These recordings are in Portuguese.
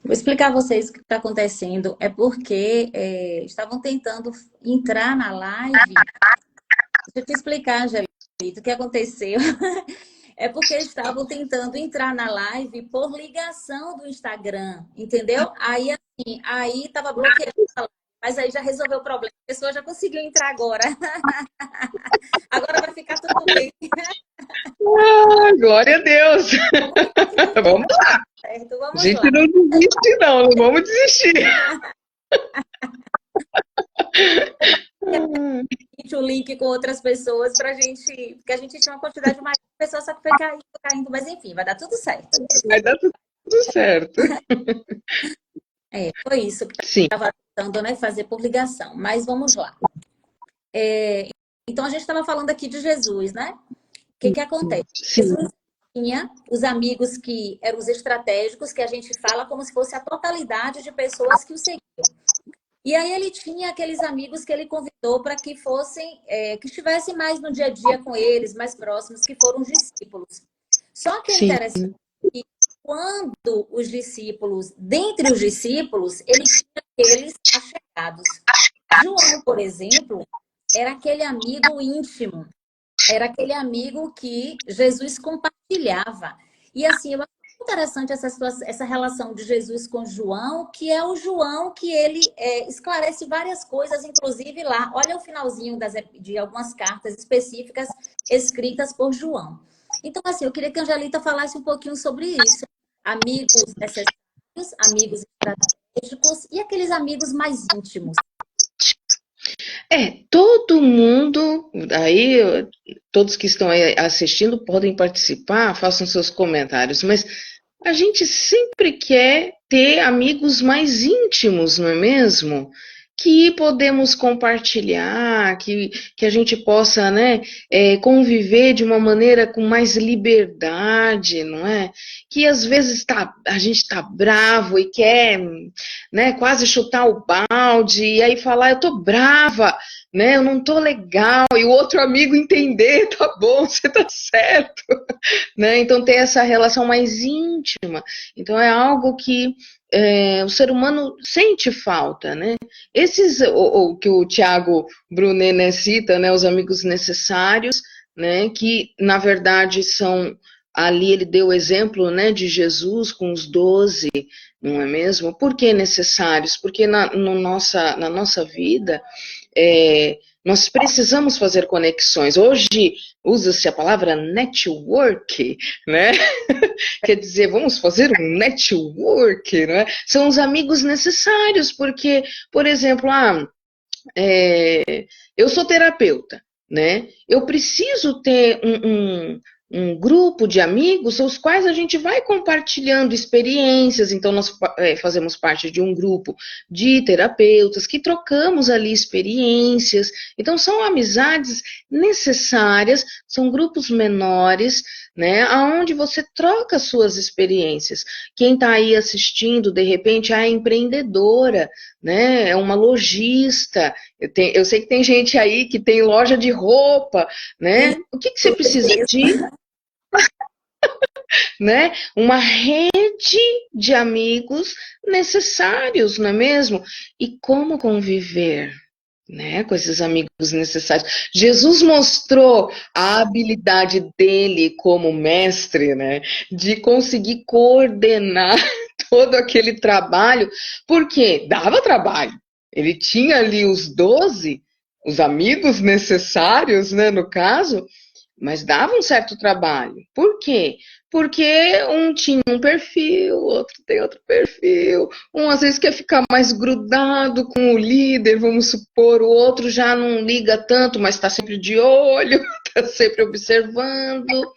Vou explicar a vocês o que está acontecendo. É porque estavam tentando entrar na live. Deixa eu te explicar, Angelita, o que aconteceu. É porque estavam tentando entrar na live por ligação do Instagram, entendeu? Aí, assim, aí estava bloqueando a live. Mas aí já resolveu o problema. A pessoa já conseguiu entrar agora. Agora vai ficar tudo bem. Ah, glória a Deus! Vai Vamos lá! dar certo. A Vamos gente lá. não desiste, não, não vamos desistir. O link com outras pessoas pra gente, porque a gente tinha uma quantidade maior de pessoas, só que foi caindo, caindo, mas enfim, vai dar tudo certo. Vai dar tudo certo. Foi isso que Sim, estava tentando, né, fazer por ligação. Mas vamos lá. Então a gente estava falando aqui de Jesus, né? O que que acontece? sim, Jesus tinha os amigos que eram os estratégicos, que a gente fala como se fosse a totalidade de pessoas que o seguiam. E aí ele tinha aqueles amigos que ele convidou para que fossem, que estivessem mais no dia a dia com eles, mais próximos, que foram os discípulos. Só que é sim. interessante que quando os discípulos, dentre os discípulos, ele tinha aqueles achegados. João, por exemplo, era aquele amigo íntimo, era aquele amigo que Jesus compartilhava. E assim, eu acho interessante essa relação de Jesus com João, que é o João que ele esclarece várias coisas, inclusive lá, olha o finalzinho de algumas cartas específicas escritas por João. Então, assim, eu queria que a Angelita falasse um pouquinho sobre isso. Amigos necessários, amigos estratégicos e aqueles amigos mais íntimos. Todo mundo, aí todos que estão aí assistindo podem participar, façam seus comentários, mas a gente sempre quer ter amigos mais íntimos, não é mesmo? Que podemos compartilhar, que a gente possa, né, conviver de uma maneira com mais liberdade, não é? Que às vezes a gente está bravo e quer, né, quase chutar o balde e aí falar, eu tô brava, né, eu não tô legal, e o outro amigo entender, tá bom, você tá certo, né? Então ter essa relação mais íntima. Então é algo que o ser humano sente falta, né? Esses, o que o Tiago Brunet, né, cita, né, os amigos necessários, né, que na verdade são, ali ele deu o exemplo, né, de Jesus com os 12, não é mesmo? Por que necessários? Porque na nossa vida, nós precisamos fazer conexões. Hoje usa-se a palavra network, né? Quer dizer, vamos fazer um network, né? São os amigos necessários, porque, por exemplo, eu sou terapeuta, né? Eu preciso ter um grupo de amigos aos quais a gente vai compartilhando experiências. Então, nós fazemos parte de um grupo de terapeutas que trocamos ali experiências. Então, são amizades necessárias, são grupos menores, né? Aonde você troca suas experiências. Quem está aí assistindo, de repente, é empreendedora, né? É uma lojista. Eu sei que tem gente aí que tem loja de roupa, né? O que você precisa de, né? Uma rede de amigos necessários, não é mesmo? E como conviver, né, com esses amigos necessários. Jesus mostrou a habilidade dele como mestre, né, de conseguir coordenar todo aquele trabalho, porque dava trabalho. Ele tinha ali os 12, os amigos necessários, né, no caso, mas dava um certo trabalho. Por quê? Porque um tinha um perfil, outro tem outro perfil, um às vezes quer ficar mais grudado com o líder, vamos supor, o outro já não liga tanto, mas está sempre de olho, está sempre observando.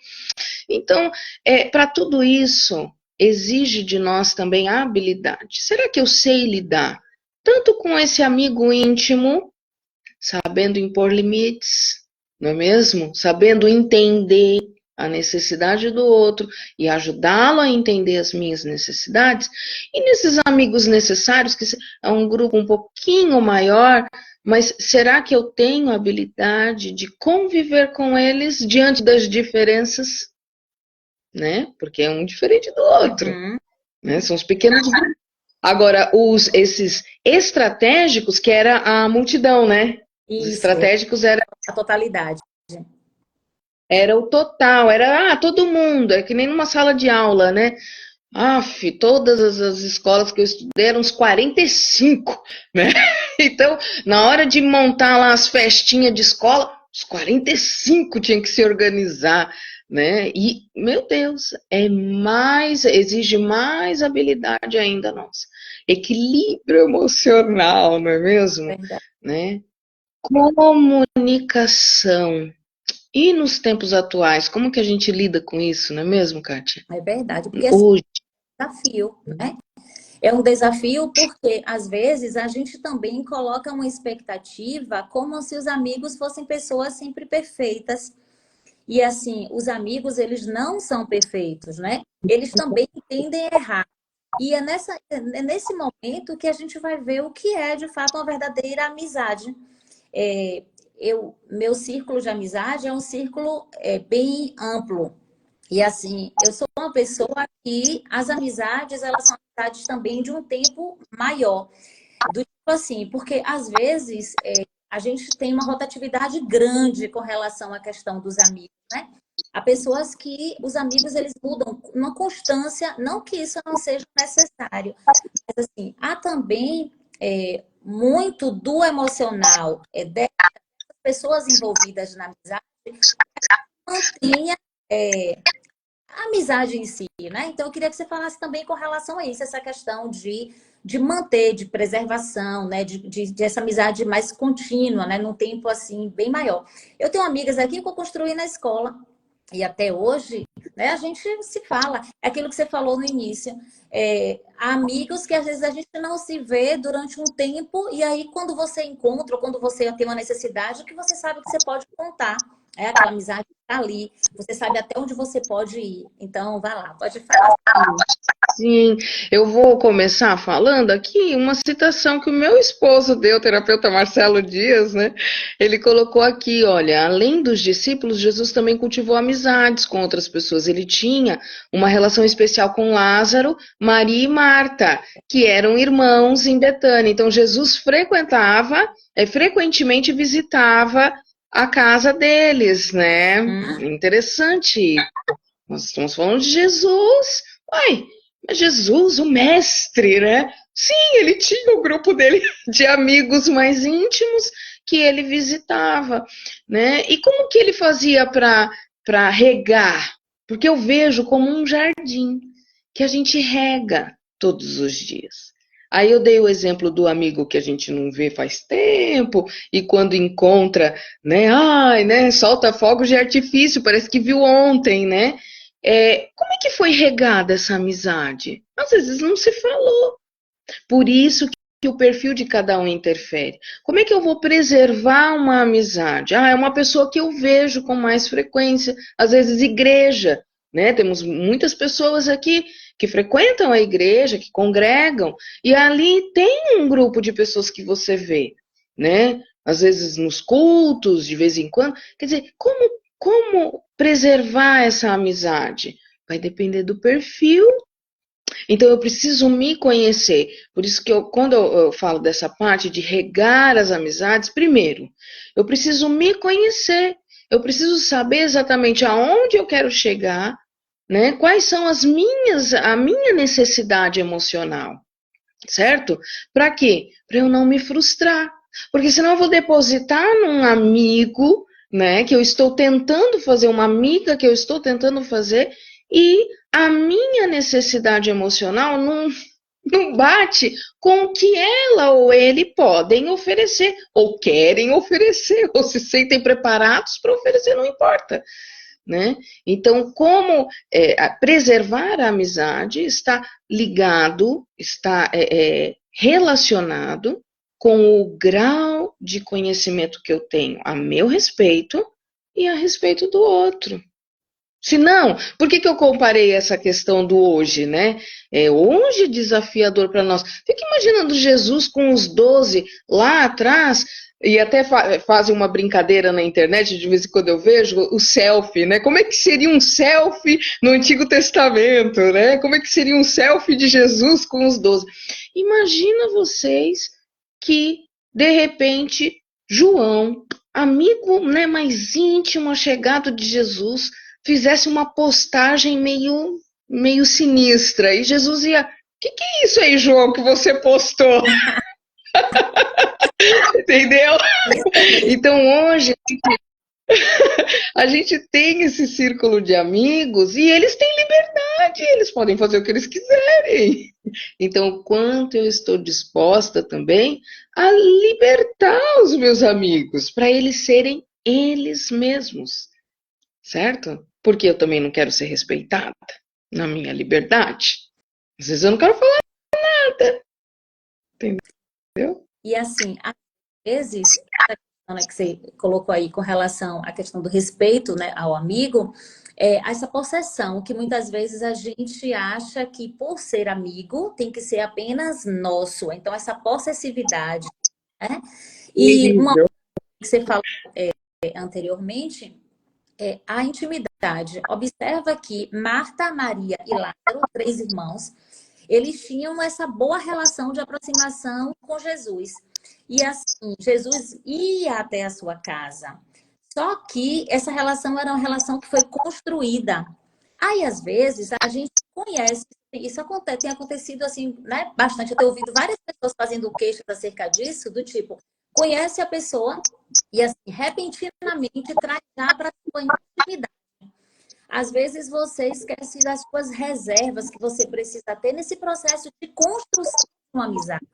Então, para tudo isso, exige de nós também a habilidade. Será que eu sei lidar tanto com esse amigo íntimo, sabendo impor limites, não é mesmo? Sabendo entender a necessidade do outro e ajudá-lo a entender as minhas necessidades. E nesses amigos necessários, que é um grupo um pouquinho maior, mas será que eu tenho a habilidade de conviver com eles diante das diferenças, né? Porque é um diferente do outro, Uhum. né? São os pequenos grupos. Agora, esses estratégicos, que era a multidão, né? Os Isso, estratégicos a totalidade. era o total, era todo mundo, é que nem numa sala de aula, né? Todas as escolas que eu estudei eram uns 45, né? Então, na hora de montar lá as festinhas de escola, os 45 tinham que se organizar, né? E, meu Deus, exige mais habilidade ainda nossa. Equilíbrio emocional, não é mesmo? Verdade. Né? Comunicação. E nos tempos atuais, como que a gente lida com isso, não é mesmo, Kátia? É verdade, porque assim, Hoje. é um desafio, né? É um desafio porque, às vezes, a gente também coloca uma expectativa como se os amigos fossem pessoas sempre perfeitas. E, assim, os amigos, eles não são perfeitos, né? Eles também tendem a errar. E é nesse momento que a gente vai ver o que é, de fato, uma verdadeira amizade. É, meu círculo de amizade é um círculo bem amplo. E assim, eu sou uma pessoa que as amizades, elas são amizades também de um tempo maior. Do tipo assim, porque às vezes a gente tem uma rotatividade grande com relação à questão dos amigos, né? Há pessoas que os amigos eles mudam uma constância, não que isso não seja necessário, mas assim, há também muito do emocional das pessoas envolvidas na amizade mantenha a amizade em si, né? Então, eu queria que você falasse também com relação a isso, essa questão de manter, de preservação, né? De essa amizade mais contínua, né? Num tempo, assim, bem maior. Eu tenho amigas aqui que eu construí na escola, e até hoje, né, a gente se fala. É aquilo que você falou no início. Há amigos que às vezes a gente não se vê durante um tempo, e aí quando você encontra, ou quando você tem uma necessidade, que você sabe que você pode contar. É aquela amizade que está ali. Você sabe até onde você pode ir. Então, vai lá, pode falar. Sim, eu vou começar falando aqui uma citação que o meu esposo deu, o terapeuta Marcelo Dias, né? Ele colocou aqui, olha, além dos discípulos, Jesus também cultivou amizades com outras pessoas. Ele tinha uma relação especial com Lázaro, Maria e Marta, que eram irmãos em Betânia. Então, Jesus frequentemente visitava a casa deles, né? Interessante. Nós estamos falando de Jesus. Uai, mas Jesus, o mestre, né? Sim, ele tinha o grupo dele de amigos mais íntimos que ele visitava, né? E como que ele fazia para regar? Porque eu vejo como um jardim que a gente rega todos os dias. Aí eu dei o exemplo do amigo que a gente não vê faz tempo e quando encontra, né? Ai, né? Solta fogos de artifício, parece que viu ontem, né? Como é que foi regada essa amizade? Às vezes não se falou. Por isso que o perfil de cada um interfere. Como é que eu vou preservar uma amizade? É uma pessoa que eu vejo com mais frequência, às vezes igreja, né? Temos muitas pessoas aqui que frequentam a igreja, que congregam, e ali tem um grupo de pessoas que você vê, né? Às vezes nos cultos, de vez em quando. Quer dizer, como preservar essa amizade? Vai depender do perfil. Então eu preciso me conhecer. Por isso que quando eu falo dessa parte de regar as amizades, primeiro, eu preciso me conhecer. Eu preciso saber exatamente aonde eu quero chegar, né? Quais são a minha necessidade emocional, certo? Para quê? Para eu não me frustrar. Porque senão eu vou depositar num amigo, né, que eu estou tentando fazer, uma amiga que eu estou tentando fazer, e a minha necessidade emocional não bate com o que ela ou ele podem oferecer, ou querem oferecer, ou se sentem preparados para oferecer, não importa. Né? Então, preservar a amizade está ligado, está relacionado com o grau de conhecimento que eu tenho a meu respeito e a respeito do outro. Se não, por que eu comparei essa questão do hoje, né? Hoje é desafiador para nós. Fica imaginando Jesus com os 12 lá atrás, e até fazem uma brincadeira na internet, de vez em quando eu vejo, o selfie, né? Como é que seria um selfie no Antigo Testamento, né? Como é que seria um selfie de Jesus com os 12? Imagina vocês que, de repente, João, amigo, né, mais íntimo, chegado de Jesus, fizesse uma postagem meio sinistra. E Jesus ia, que é isso aí, João, que você postou? Entendeu? Então hoje a gente tem esse círculo de amigos e eles têm liberdade, eles podem fazer o que eles quiserem. Então, o quanto eu estou disposta também a libertar os meus amigos, para eles serem eles mesmos, certo? Porque eu também não quero ser respeitada na minha liberdade. Às vezes eu não quero falar nada, entendeu? E assim, às vezes, essa questão, né, que você colocou aí com relação à questão do respeito, né, ao amigo, essa possessão que muitas vezes a gente acha que por ser amigo tem que ser apenas nosso. Então, essa possessividade, né? E uma coisa que você falou anteriormente é a intimidade. Observa que Marta, Maria e Lázaro, três irmãos, eles tinham essa boa relação de aproximação com Jesus. E assim, Jesus ia até a sua casa. Só que essa relação era uma relação que foi construída. Aí, às vezes, a gente conhece, isso acontece, tem acontecido assim, né, bastante. Eu tenho ouvido várias pessoas fazendo queixas acerca disso, do tipo, conhece a pessoa e assim, repentinamente traz já para a sua intimidade. Às vezes você esquece das suas reservas que você precisa ter nesse processo de construção de uma amizade.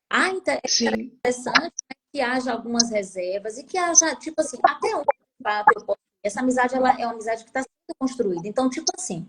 Ah, Sim. interessante, né, que haja algumas reservas e que haja, tipo assim, até onde de fato eu posso. Essa amizade ela é uma amizade que está sendo construída. Então, tipo assim,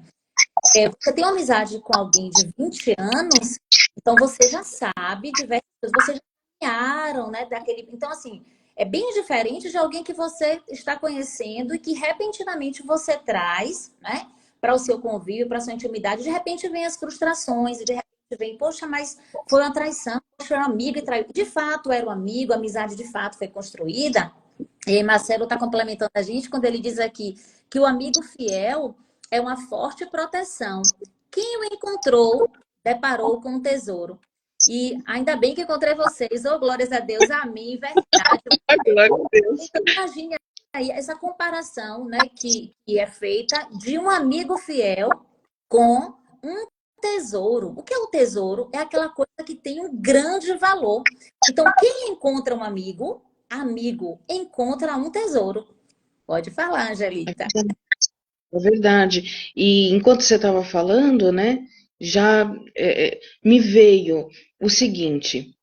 você tem uma amizade com alguém de 20 anos, então você já sabe diversas coisas, vocês já caminharam, né, daquele. Então, assim, é bem diferente de alguém que você está conhecendo e que repentinamente você traz, né, para o seu convívio, para a sua intimidade. De repente vem as frustrações, e de repente vem, poxa, mas foi uma traição, poxa, era um amigo e traiu. De fato, era um amigo, a amizade de fato foi construída. E aí, Marcelo está complementando a gente quando ele diz aqui que o amigo fiel é uma forte proteção. Quem o encontrou, deparou com um tesouro. E ainda bem que encontrei vocês. Oh, glórias a Deus, amém, verdade. Glória a Deus. Então, imagine aí essa comparação, né, que é feita de um amigo fiel com um tesouro. O que é o tesouro? É aquela coisa que tem um grande valor. Então, quem encontra um amigo, amigo encontra um tesouro. Pode falar, Angelita. É verdade. E enquanto você estava falando, né, já me veio o seguinte: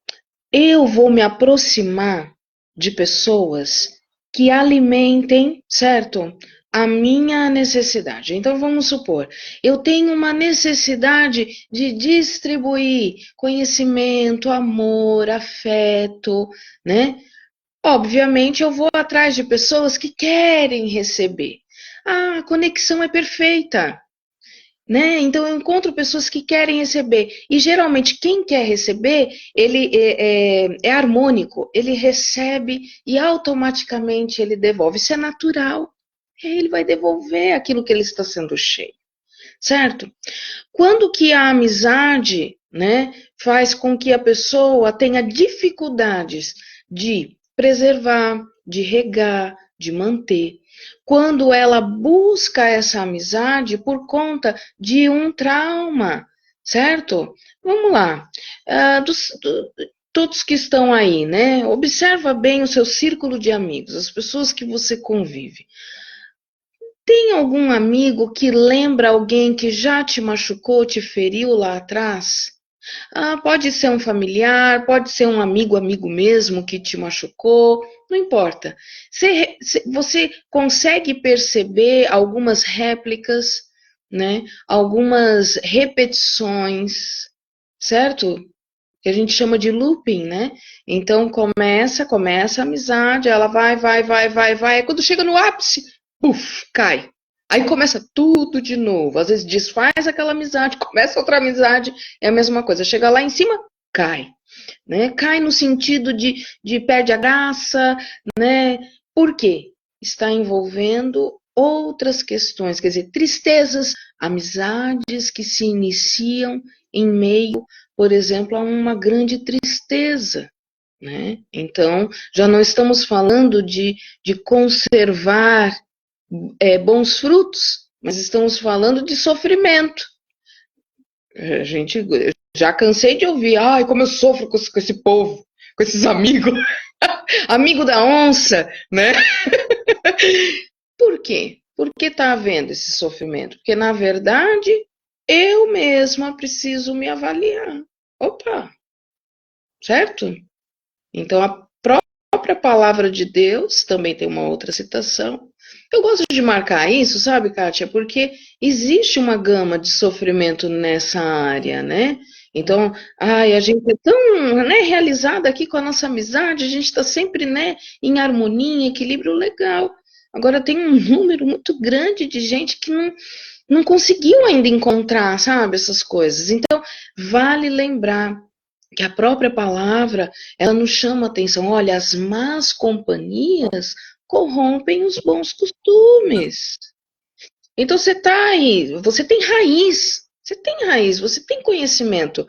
eu vou me aproximar de pessoas que alimentem, certo? A minha necessidade. Então vamos supor, eu tenho uma necessidade de distribuir conhecimento, amor, afeto, né? Obviamente, eu vou atrás de pessoas que querem receber. A conexão é perfeita, né? Então, eu encontro pessoas que querem receber. E, geralmente, quem quer receber, ele é harmônico. Ele recebe e, automaticamente, ele devolve. Isso é natural. Ele vai devolver aquilo que ele está sendo cheio, certo? Quando que a amizade, né, faz com que a pessoa tenha dificuldades de preservar, de regar, de manter? Quando ela busca essa amizade por conta de um trauma, certo? Vamos lá. Todos que estão aí, né? Observa bem o seu círculo de amigos, as pessoas que você convive. Tem algum amigo que lembra alguém que já te machucou, te feriu lá atrás? Pode ser um familiar, pode ser um amigo, amigo mesmo que te machucou, não importa. Você consegue perceber algumas réplicas, né? Algumas repetições, certo? Que a gente chama de looping, né? Então começa a amizade, ela vai, quando chega no ápice, puf, cai. Aí começa tudo de novo. Às vezes desfaz aquela amizade, começa outra amizade, é a mesma coisa. Chega lá em cima, cai. Né? Cai no sentido de perde a graça, né? Por quê? Está envolvendo outras questões, quer dizer, tristezas, amizades que se iniciam em meio, por exemplo, a uma grande tristeza. Né? Então, já não estamos falando de conservar bons frutos, mas estamos falando de sofrimento. A gente já cansei de ouvir, ai, como eu sofro com esse povo, com esses amigos, amigo da onça, né? Por quê? Por que está havendo esse sofrimento? Porque, na verdade, eu mesma preciso me avaliar. Opa, certo? Então, a própria palavra de Deus, também tem uma outra citação. Eu gosto de marcar isso, sabe, Kátia? Porque existe uma gama de sofrimento nessa área, né? Então, ai, a gente é tão, né, realizada aqui com a nossa amizade, a gente está sempre, né, em harmonia, em equilíbrio legal. Agora tem um número muito grande de gente que não conseguiu ainda encontrar, sabe, essas coisas. Então, vale lembrar que a própria palavra, ela nos chama a atenção. Olha, as más companhias corrompem os bons costumes. Então você está aí, tem raiz, você tem conhecimento.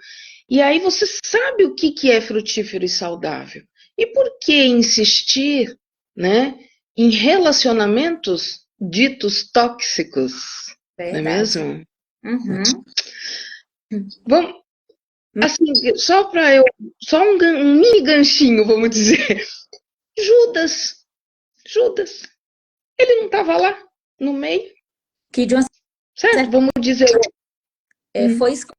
E aí você sabe o que é frutífero e saudável. E por que insistir, né, em relacionamentos ditos tóxicos? Não é Verdade. mesmo? Uhum. Vamos, assim, só um mini ganchinho, vamos dizer. Judas, Judas, ele não estava lá no meio, Que de uma certo? certa Vamos dizer. foi escolhido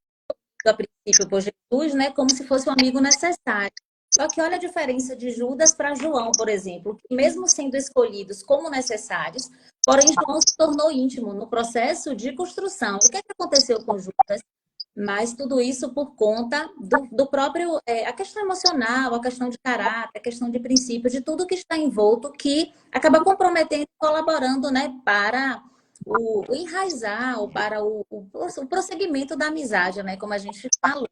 a princípio por Jesus, né, como se fosse um amigo necessário. Só que olha a diferença de Judas para João, por exemplo, que mesmo sendo escolhidos como necessários, porém João se tornou íntimo no processo de construção. O que é que aconteceu com Judas? Mas tudo isso por conta do próprio, a questão emocional, a questão de caráter, a questão de princípio, de tudo que está envolto, que acaba comprometendo e colaborando, né, para o enraizar, ou para o prosseguimento da amizade, né, como a gente falou.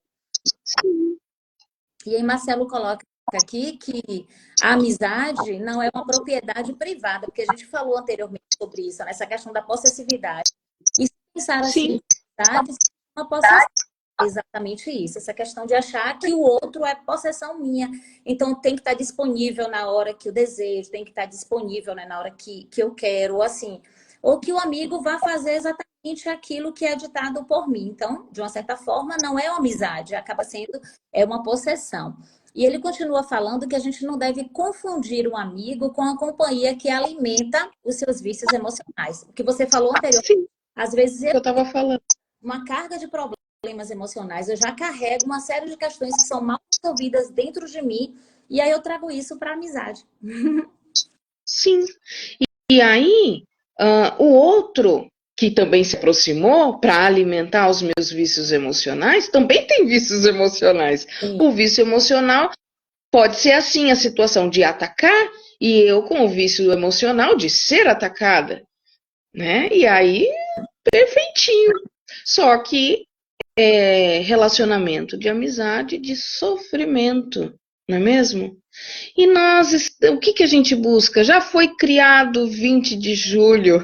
E aí Marcelo coloca aqui que a amizade não é uma propriedade privada, porque a gente falou anteriormente sobre isso, nessa questão da possessividade. E se pensar assim, Sim, amizade é uma possessão. Exatamente isso, essa questão de achar que o outro é possessão minha. Então tem que estar disponível na hora que eu desejo, tem que estar disponível, né, na hora que eu quero, ou assim. Ou que o amigo vá fazer exatamente aquilo que é ditado por mim. Então, de uma certa forma, não é uma amizade, acaba sendo uma possessão. E ele continua falando que a gente não deve confundir um amigo com a companhia que alimenta os seus vícios emocionais. O que você falou anteriormente, sim, às vezes que eu estava falando. uma carga de problemas emocionais, eu já carrego uma série de questões que são mal resolvidas dentro de mim, e aí eu trago isso para a amizade. Sim. E aí, o outro que também se aproximou para alimentar os meus vícios emocionais, também tem vícios emocionais. Sim. O vício emocional pode ser assim, a situação de atacar, e eu com o vício emocional de ser atacada, né? E aí, perfeitinho. Só que relacionamento de amizade, de sofrimento, não é mesmo? E nós, o que a gente busca? Já foi criado 20 de julho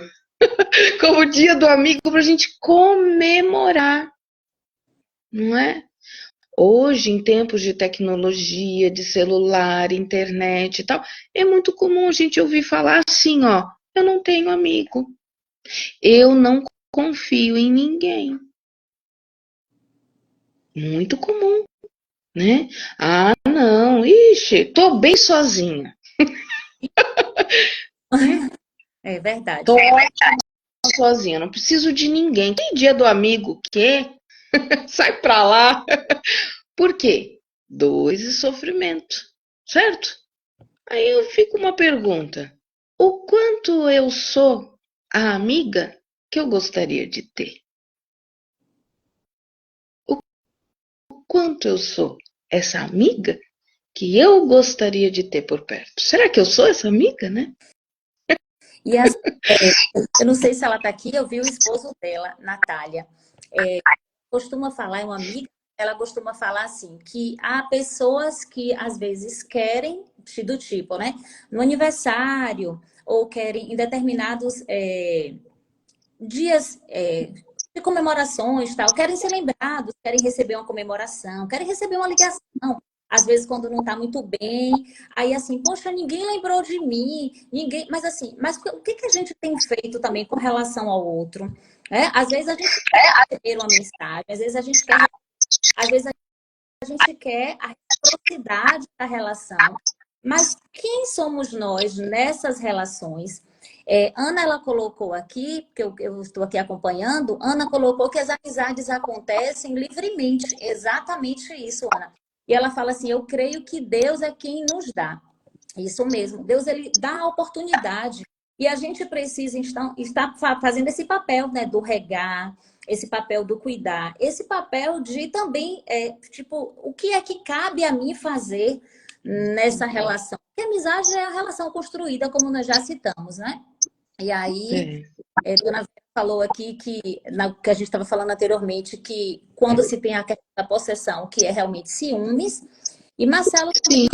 como Dia do Amigo para a gente comemorar, não é? Hoje, em tempos de tecnologia, de celular, internet e tal, é muito comum a gente ouvir falar assim, ó, eu não tenho amigo, eu não confio em ninguém. Muito comum, né? Ah, não, ixi, tô bem sozinha. É verdade. Tô sozinha, não preciso de ninguém. Que dia do amigo que? Sai pra lá. Por quê? Dores e sofrimento, certo? Aí eu fico uma pergunta: o quanto eu sou a amiga que eu gostaria de ter? O quanto eu sou essa amiga que eu gostaria de ter por perto? Será que eu sou essa amiga, né? E assim, eu não sei se ela está aqui, eu vi o esposo dela, Natália. Costuma falar, é uma amiga, ela costuma falar assim, que há pessoas que às vezes querem, do tipo, né? No aniversário, ou querem em determinados dias de comemorações, tal, querem ser lembrados, querem receber uma comemoração, querem receber uma ligação. Às vezes, quando não está muito bem, aí assim, poxa, ninguém lembrou de mim, ninguém. Mas assim, mas o que que a gente tem feito também com relação ao outro? Às vezes a gente quer receber uma mensagem, às vezes a gente quer, às vezes a gente quer a reciprocidade da relação. Mas quem somos nós nessas relações? Ana, ela colocou aqui, que eu estou aqui acompanhando, Ana colocou que as amizades acontecem livremente. Exatamente isso, Ana. E ela fala assim, eu creio que Deus é quem nos dá. Isso mesmo. Deus, ele dá a oportunidade. E a gente precisa estar fazendo esse papel, né, do regar, esse papel do cuidar, esse papel de também, tipo, o que é que cabe a mim fazer nessa relação? Porque a amizade é a relação construída, como nós já citamos, né? E aí, Dona Vera falou aqui que a gente estava falando anteriormente, que quando se tem a questão da possessão, que é realmente ciúmes, e Marcelo Sim.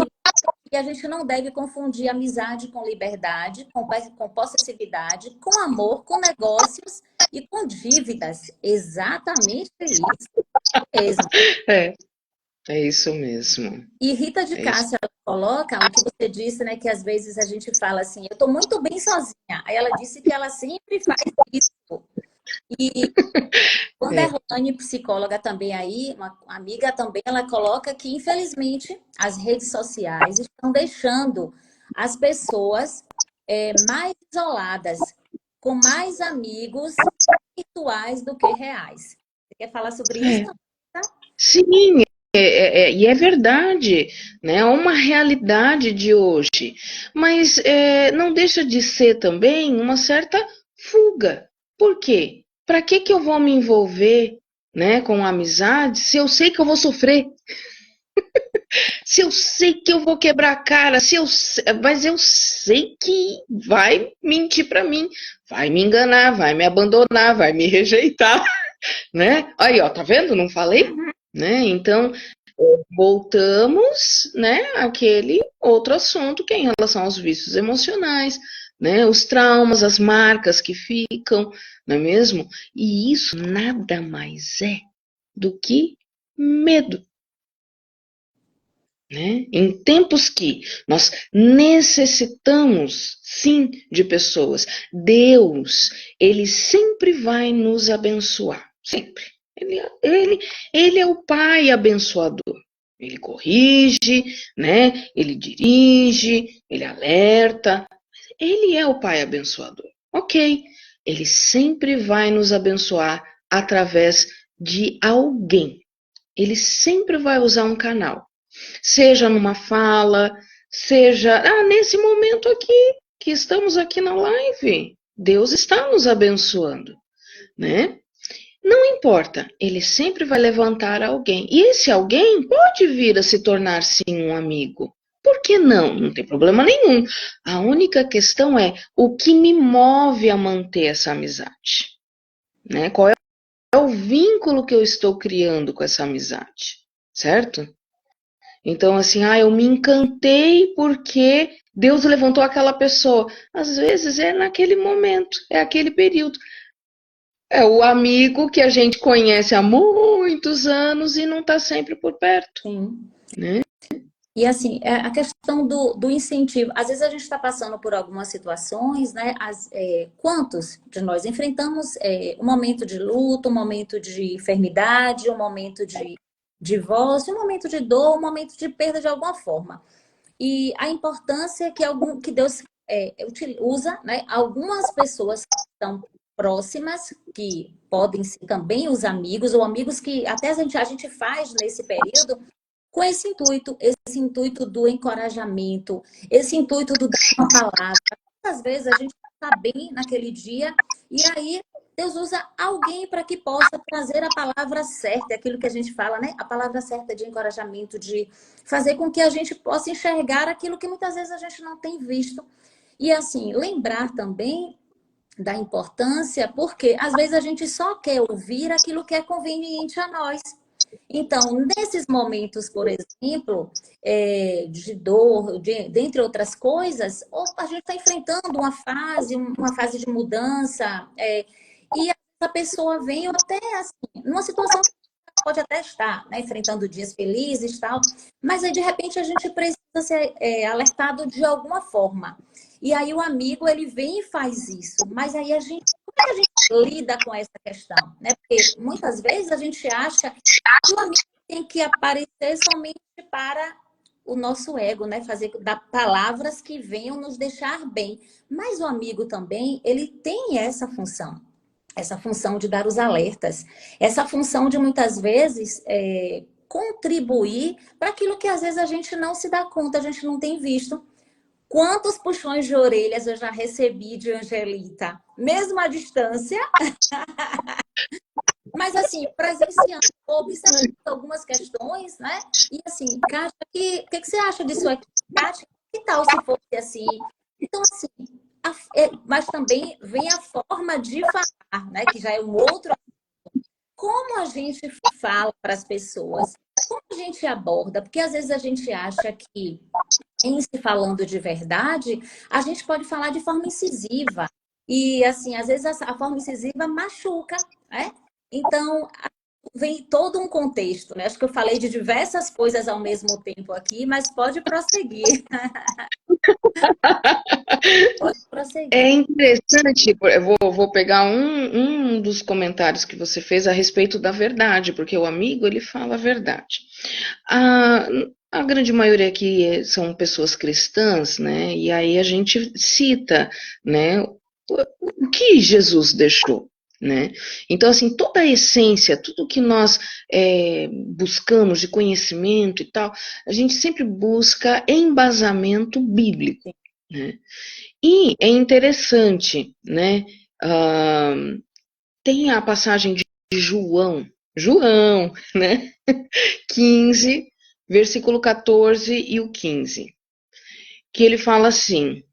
e a gente não deve confundir amizade com liberdade, com possessividade, com amor, com negócios e com dívidas. Exatamente isso mesmo. É isso mesmo. E Rita de É isso. Cássia, ela coloca o que você disse, né? Que às vezes a gente fala assim, eu estou muito bem sozinha. Aí ela disse que ela sempre faz isso. E Vanderlane, psicóloga também aí, uma amiga também, ela coloca que, infelizmente, as redes sociais estão deixando as pessoas mais isoladas, com mais amigos virtuais do que reais. Você quer falar sobre isso? Tá? Sim, e é verdade, né? É uma realidade de hoje, mas não deixa de ser também uma certa fuga. Por quê? Para que eu vou me envolver, né, com amizade se eu sei que eu vou sofrer? Se eu sei que eu vou quebrar a cara, mas eu sei que vai mentir para mim, vai me enganar, vai me abandonar, vai me rejeitar, né? Aí, ó, tá vendo? Não falei? Né? Então, voltamos, né, àquele outro assunto que é em relação aos vícios emocionais, né, os traumas, as marcas que ficam, não é mesmo? E isso nada mais é do que medo. Né? Em tempos que nós necessitamos, sim, de pessoas, Deus, Ele sempre vai nos abençoar, sempre. Ele é o Pai abençoador. Ele corrige, né? Ele dirige, ele alerta. Ele é o Pai abençoador. Ok, ele sempre vai nos abençoar através de alguém. Ele sempre vai usar um canal. Seja numa fala, seja nesse momento aqui, que estamos aqui na live. Deus está nos abençoando, né? Não importa, ele sempre vai levantar alguém. E esse alguém pode vir a se tornar, sim, um amigo. Por que não? Não tem problema nenhum. A única questão é o que me move a manter essa amizade, né? Qual é o vínculo que eu estou criando com essa amizade, certo? Então, assim, eu me encantei porque Deus levantou aquela pessoa. Às vezes é naquele momento, é aquele período. É o amigo que a gente conhece há muitos anos e não está sempre por perto. Sim. Né? E assim, a questão do incentivo. Às vezes a gente está passando por algumas situações, né? Quantos de nós enfrentamos um momento de luto, um momento de enfermidade, um momento de divórcio, um momento de dor, um momento de perda de alguma forma. E a importância que Deus usa, né? Algumas pessoas que estão próximas, que podem ser também os amigos, ou amigos que até a gente faz nesse período, com esse intuito do encorajamento, esse intuito do dar uma palavra. Às vezes a gente está bem naquele dia e aí Deus usa alguém para que possa trazer a palavra certa, aquilo que a gente fala, né? A palavra certa de encorajamento, de fazer com que a gente possa enxergar aquilo que muitas vezes a gente não tem visto. E assim, lembrar também da importância, porque às vezes a gente só quer ouvir aquilo que é conveniente a nós. Então, nesses momentos, por exemplo, de dor, dentre outras coisas, a gente está enfrentando uma fase de mudança, e a pessoa vem até assim, numa situação que pode até estar, né, enfrentando dias felizes e tal, mas aí de repente a gente precisa ser alertado de alguma forma. E aí o amigo ele vem e faz isso, mas aí como é que a gente lida com essa questão, né? Porque muitas vezes a gente acha que o amigo tem que aparecer somente para o nosso ego, né? Dar palavras que venham nos deixar bem. Mas o amigo também, ele tem essa função de dar os alertas, essa função de muitas vezes contribuir para aquilo que às vezes a gente não se dá conta, a gente não tem visto. Quantos puxões de orelhas eu já recebi de Angelita, mesmo à distância, mas assim, presenciando, observando algumas questões, né? E assim, Kátia, o que você acha disso aqui? Kátia, que tal se fosse assim? Então, assim, mas também vem a forma de falar, né? Que já é um outro. Como a gente fala para as pessoas? Como a gente aborda? Porque às vezes a gente acha que, em se falando de verdade, a gente pode falar de forma incisiva. E, assim, às vezes a forma incisiva machuca, né? Então, vem todo um contexto, né? Acho que eu falei de diversas coisas ao mesmo tempo aqui, mas pode prosseguir. Pode É prosseguir. interessante, vou pegar um dos comentários que você fez a respeito da verdade, porque o amigo, ele fala a verdade. A, a grande maioria aqui são pessoas cristãs, né? E aí a gente cita, né, o que Jesus deixou, né? Então, assim, toda a essência, tudo que nós buscamos de conhecimento e tal, a gente sempre busca embasamento bíblico, né? E é interessante, né? ah, tem a passagem de João, né? 15, versículo 14 e o 15, que ele fala assim: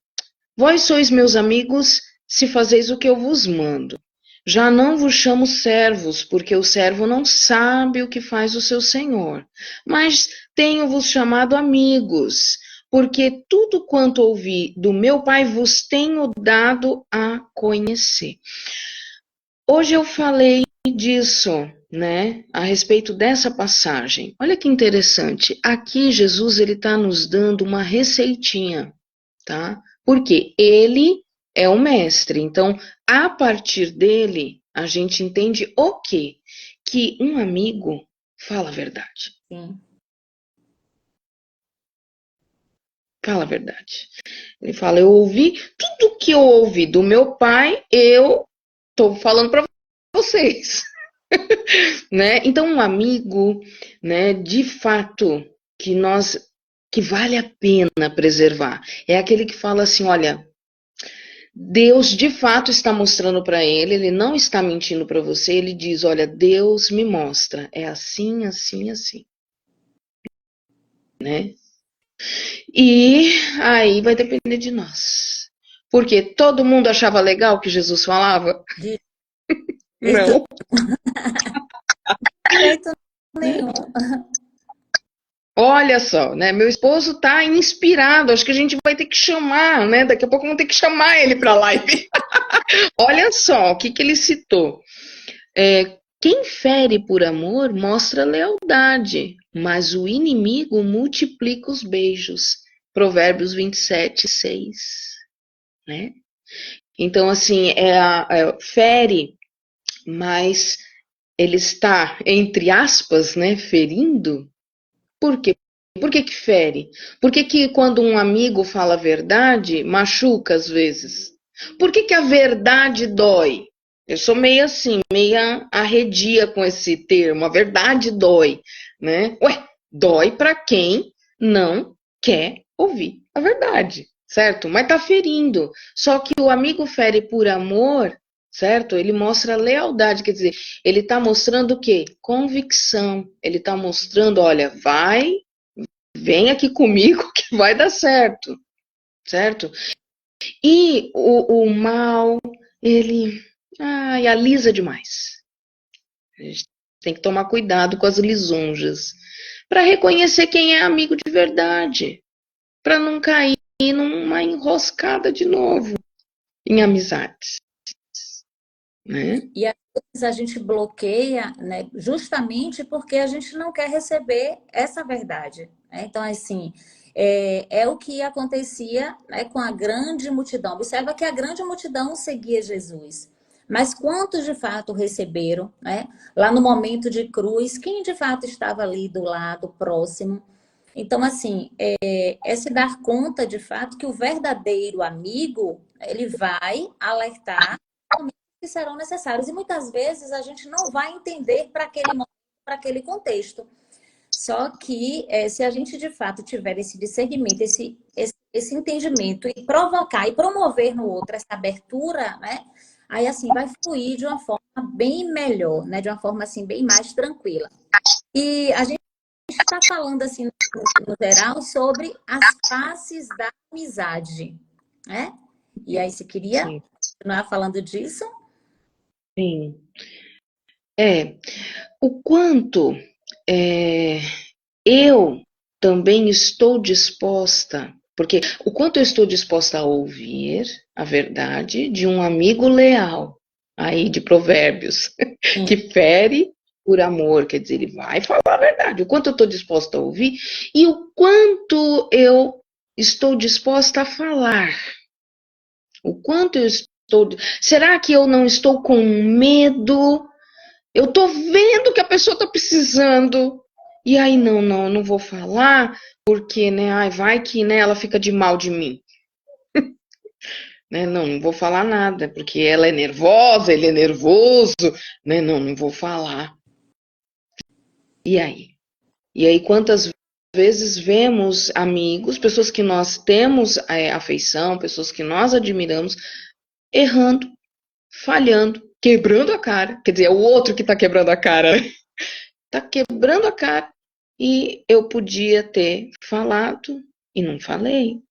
Vós sois meus amigos, se fazeis o que eu vos mando. Já não vos chamo servos, porque o servo não sabe o que faz o seu senhor. Mas tenho-vos chamado amigos, porque tudo quanto ouvi do meu Pai vos tenho dado a conhecer. Hoje eu falei disso, né, a respeito dessa passagem. Olha que interessante. Aqui Jesus ele está nos dando uma receitinha, tá? Porque ele é o mestre. Então, a partir dele, a gente entende o quê? Que um amigo fala a verdade. Sim. Fala a verdade. Ele fala: eu ouvi tudo que eu ouvi do meu pai, eu tô falando para vocês. Né? Então, um amigo, né, de fato, que vale a pena preservar, é aquele que fala assim: olha, Deus de fato está mostrando para ele não está mentindo para você, ele diz: olha, Deus me mostra, é assim, assim, assim, né? E aí vai depender de nós. Porque todo mundo achava legal o que Jesus falava? De jeito, Não. de jeito nenhum. Olha só, né? Meu esposo está inspirado. Acho que a gente vai ter que chamar, né? Daqui a pouco vamos ter que chamar ele para a live. Olha só o que ele citou. Quem fere por amor mostra lealdade, mas o inimigo multiplica os beijos. Provérbios 27, 6. Né? Então, assim, fere, mas ele está, entre aspas, né, ferindo. Por quê? Por que fere? Por que quando um amigo fala a verdade, machuca às vezes? Por que a verdade dói? Eu sou meio assim, meia arredia com esse termo. A verdade dói, né? Ué, dói para quem não quer ouvir a verdade, certo? Mas tá ferindo. Só que o amigo fere por amor, certo? Ele mostra lealdade, quer dizer, ele tá mostrando o quê? Convicção. Ele tá mostrando, olha, vem aqui comigo que vai dar certo, certo? E o mal, ele alisa demais. A gente tem que tomar cuidado com as lisonjas, para reconhecer quem é amigo de verdade, para não cair numa enroscada de novo em amizades, né? E às vezes a gente bloqueia, né, justamente porque a gente não quer receber essa verdade, né? Então, assim, é o que acontecia, né, com a grande multidão. Observa que a grande multidão seguia Jesus. Mas quantos de fato receberam, né? Lá no momento de cruz, quem de fato estava ali do lado, próximo? Então, assim, é se dar conta de fato que o verdadeiro amigo, ele vai alertar que serão necessários. E muitas vezes a gente não vai entender para aquele momento, para aquele contexto. Só que se a gente de fato tiver esse discernimento, esse entendimento e provocar e promover no outro essa abertura, né? Aí assim vai fluir de uma forma bem melhor, né? De uma forma assim bem mais tranquila. E a gente está falando assim no geral sobre as faces da amizade, né? E aí, se queria Sim, continuar falando disso? sim. O quanto eu também estou disposta, porque o quanto eu estou disposta a ouvir a verdade de um amigo leal, aí de Provérbios, Sim. que fere por amor, quer dizer, ele vai falar a verdade, o quanto eu estou disposta a ouvir e o quanto eu estou disposta a falar, o quanto eu estou. Será que eu não estou com medo? Eu tô vendo que a pessoa tá precisando. E aí, não vou falar, porque, né, ai, vai que, né, ela fica de mal de mim. Né, não vou falar nada, porque ela é nervosa, ele é nervoso, né, não vou falar. E aí? E aí, quantas vezes vemos amigos, pessoas que nós temos afeição, pessoas que nós admiramos, errando, falhando, quebrando a cara. Quer dizer, é o outro que tá quebrando a cara, né? Tá quebrando a cara. E eu podia ter falado e não falei,